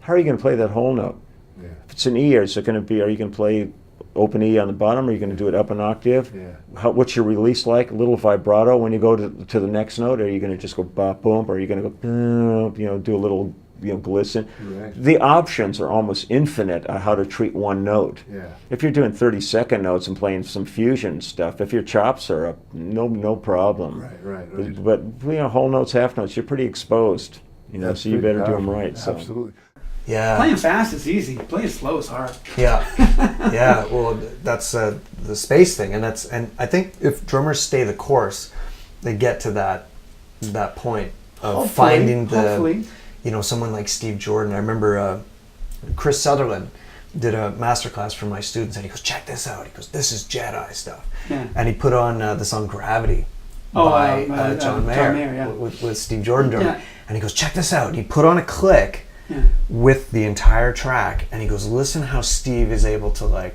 how are you going to play that whole note? Yeah. If it's an E, are you going to play open E on the bottom, or are you going to do it up an octave? Yeah. What's your release like? A little vibrato when you go to the next note? Or are you going to just go bop, boom? Or are you going to go, do a little, glisten? Right. The options are almost infinite on how to treat one note. Yeah. If you're doing 30-second notes and playing some fusion stuff, if your chops are up, no problem. Right. But whole notes, half notes, you're pretty exposed. That's so you pretty better do them powerful. right. So. Absolutely. Yeah. Playing fast is easy. Playing slow is hard. Yeah, yeah. Well, that's the space thing, and I think if drummers stay the course, they get to that point of Hopefully, finding the, hopefully. Someone like Steve Jordan. I remember Chris Sutherland did a masterclass for my students, and he goes, "Check this out." He goes, "This is Jedi stuff," Yeah. and he put on the song "Gravity" Oh, by John Mayer, yeah. with Steve Jordan doing it, Yeah. and he goes, "Check this out." And he put on a click. Yeah. With the entire track, and he goes, listen how Steve is able to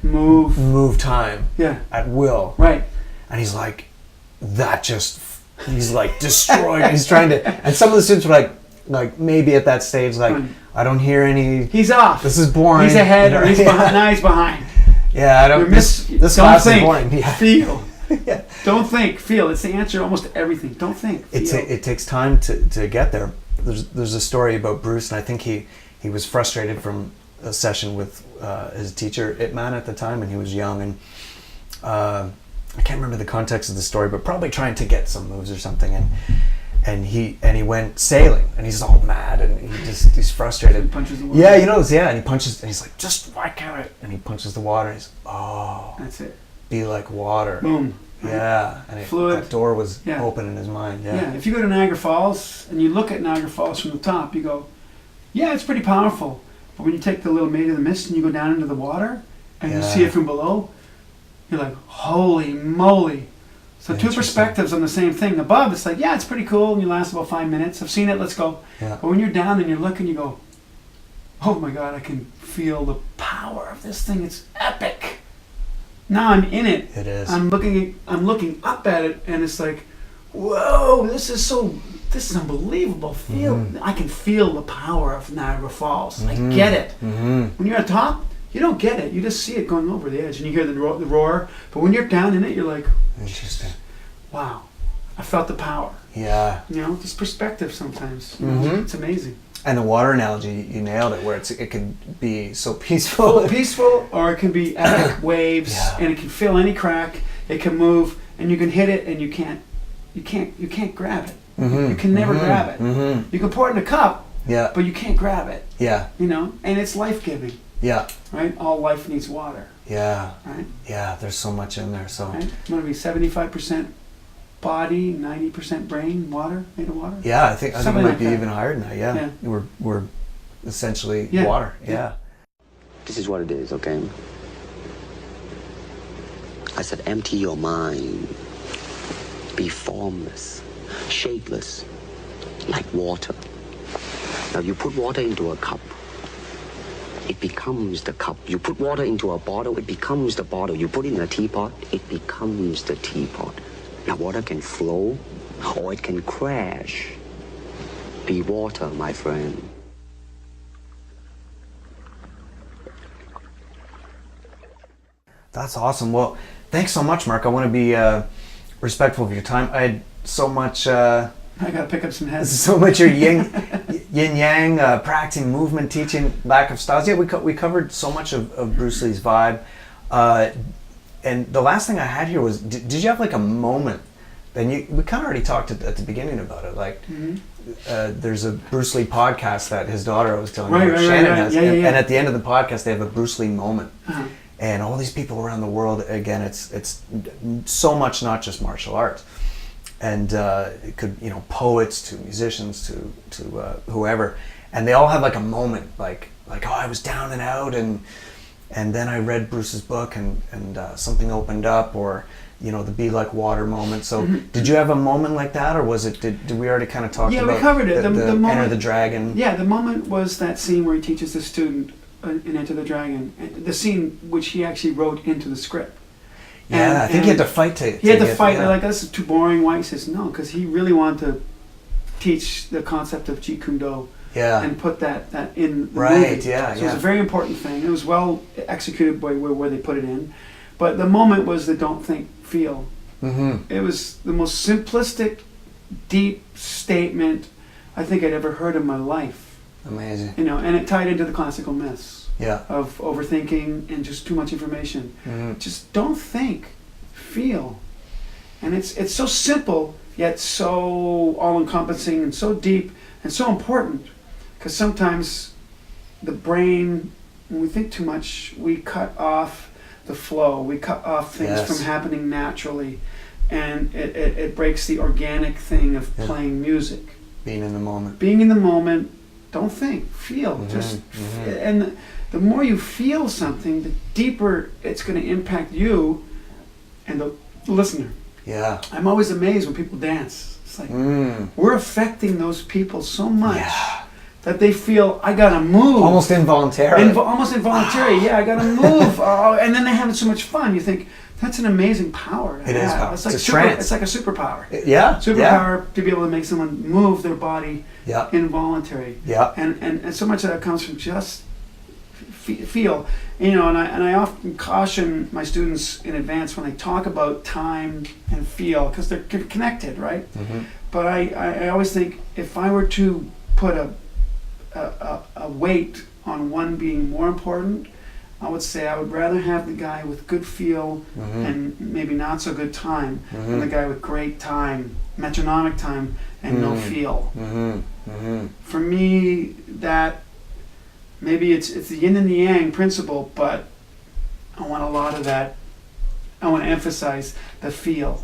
move time Yeah. at will. Right. And he's like, he's like destroying. He's trying to, and some of the students were like maybe at that stage, I don't hear any. He's off. This is boring. He's ahead, or he's behind. Now he's behind. Yeah, I don't. This don't class think, is boring. Yeah. Feel. Yeah. Don't think. Feel. It's the answer to almost everything. Don't think. Feel. It takes time to get there. There's a story about Bruce, and I think he was frustrated from a session with his teacher Itman at the time, and he was young, and I can't remember the context of the story, but probably trying to get some moves or something, and he went sailing, and he's all mad, and he's frustrated. He punches the water. Yeah, and he punches, and he's like, just whack at it, and he punches the water, and he's That's it. be like water. Boom. Yeah, and Fluid. that door was Yeah. open in his mind. Yeah. If you go to Niagara Falls and you look at Niagara Falls from the top, you go, yeah, it's pretty powerful. But when you take the little Maid of the Mist and you go down into the water and you see it from below, you're like, holy moly. So two perspectives on the same thing. Above, it's like, yeah, it's pretty cool, and you last about 5 minutes. I've seen it, let's go. Yeah. But when you're down and you're looking, you go, oh my God, I can feel the power of this thing. It's epic. Now I'm in it. It is. I'm looking up at it, and it's like, whoa, this is unbelievable. I can feel the power of Niagara Falls. I get it. When you're at top, you don't get it. You just see it going over the edge, and you hear the roar. But when you're down in it, you're like, Interesting. wow, I felt the power. Yeah. Just perspective sometimes. It's amazing. And the water analogy, you nailed it, where it can be so peaceful. Peaceful, or it can be epic waves, and it can fill any crack. It can move, and you can hit it, and you can't grab it. You can never grab it. You can pour it in a cup, but you can't grab it. Yeah. And it's life-giving. Yeah. Right? All life needs water. Yeah. Right? Yeah. There's so much in there. So. Right? It's going to be 75% body, 90% brain, water, made of water. Yeah, I think it Something might like be that. even higher than that. Yeah. We're essentially water. Yeah. This is what it is, okay? I said, empty your mind. Be formless, shapeless, like water. Now you put water into a cup, it becomes the cup. You put water into a bottle, it becomes the bottle. You put it in a teapot, it becomes the teapot. Now water can flow, or it can crash. Be water, my friend. That's awesome. Well, thanks so much, Mark. I want to be respectful of your time. I had so much. I got to pick up some heads. So much your yin yang, practicing movement, teaching, lack of styles. Yeah, we covered so much of Bruce Lee's vibe. And the last thing I had here was, did you have like a moment? And we kind of already talked at the beginning about it. Like, there's a Bruce Lee podcast that his daughter, I was telling you, Shannon has. And at the end of the podcast, they have a Bruce Lee moment. And all these people around the world, again, it's so much, not just martial arts. And it could, poets to musicians to whoever. And they all have like a moment, like oh, I was down and out, and then I read Bruce's book, and something opened up, or the be like water moment. So did you have a moment like that, or was it, did we already kind of talk about we covered it. The moment, Enter the Dragon? Yeah, the moment was that scene where he teaches the student in Enter the Dragon, the scene which he actually wrote into the script. Yeah, I think he had to fight to. He had to fight. Yeah. They're like, this is too boring. Why? He says no, because he really wanted to teach the concept of Jeet Kune Do. Yeah. And put that in the Right, movie. yeah, So it was a very important thing. It was well executed by where they put it in. But the moment was the don't think, feel. Mm-hmm. It was the most simplistic, deep statement I think I'd ever heard in my life. Amazing. You know, and it tied into the classical myths Yeah. of overthinking and just too much information. Mm-hmm. Just don't think, feel. And it's so simple, yet so all-encompassing and so deep and so important. Because sometimes the brain, when we think too much, we cut off the flow. We cut off things Yes. from happening naturally. And it breaks the organic thing of playing music. Being in the moment. Being in the moment, don't think, feel. Mm-hmm, Just mm-hmm. And the more you feel something, the deeper it's going to impact you and the listener. Yeah. I'm always amazed when people dance. It's like Mm. we're affecting those people so much Yeah. that they feel I gotta move. Almost involuntary. Almost involuntary. Yeah, I gotta move. And then they're having so much fun. You think that's an amazing power. To It is have. power. It's like It's a trance. It's like a superpower. Yeah. Superpower to be able to make someone move their body Yeah. involuntary. Yeah. And so much of that comes from just feel. You know, and I often caution my students in advance when they talk about time and feel, because they're connected, right? Mm-hmm. But I always think if I were to put a weight on one being more important, I would say I would rather have the guy with good feel Mm-hmm. and maybe not so good time Mm-hmm. than the guy with great time, metronomic time, and no feel. Mm-hmm. Mm-hmm. For me, that maybe it's the yin and the yang principle, but I want a lot of that. I want to emphasize the feel.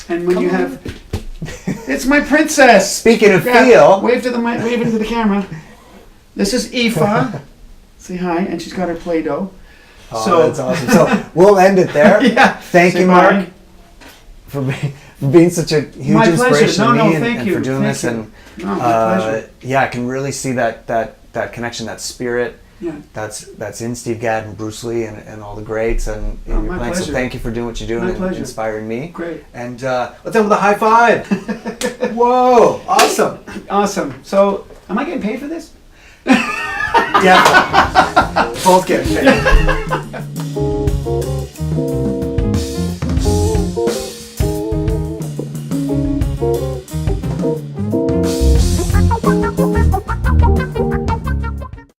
And when you have, it's my princess. Speaking of Yeah, feel. wave to the mic, wave into the camera. This is Aoife. Say hi, and she's got her Play-Doh. Oh, that's awesome. So we'll end it there. Yeah. Thank Say you, bye. Mark, for being such a huge My pleasure. inspiration No, to no, me thank and you. for doing Thank this. you. And No, my pleasure. yeah, I can really see that connection, that spirit. Yeah. That's in Steve Gadd and Bruce Lee and all the greats and Oh, in your my playing. So pleasure. thank you for doing what you're doing My and pleasure. inspiring me. Great. And let's end with a high five. Whoa, awesome. Awesome. So, am I getting paid for this? Yeah. Both getting paid.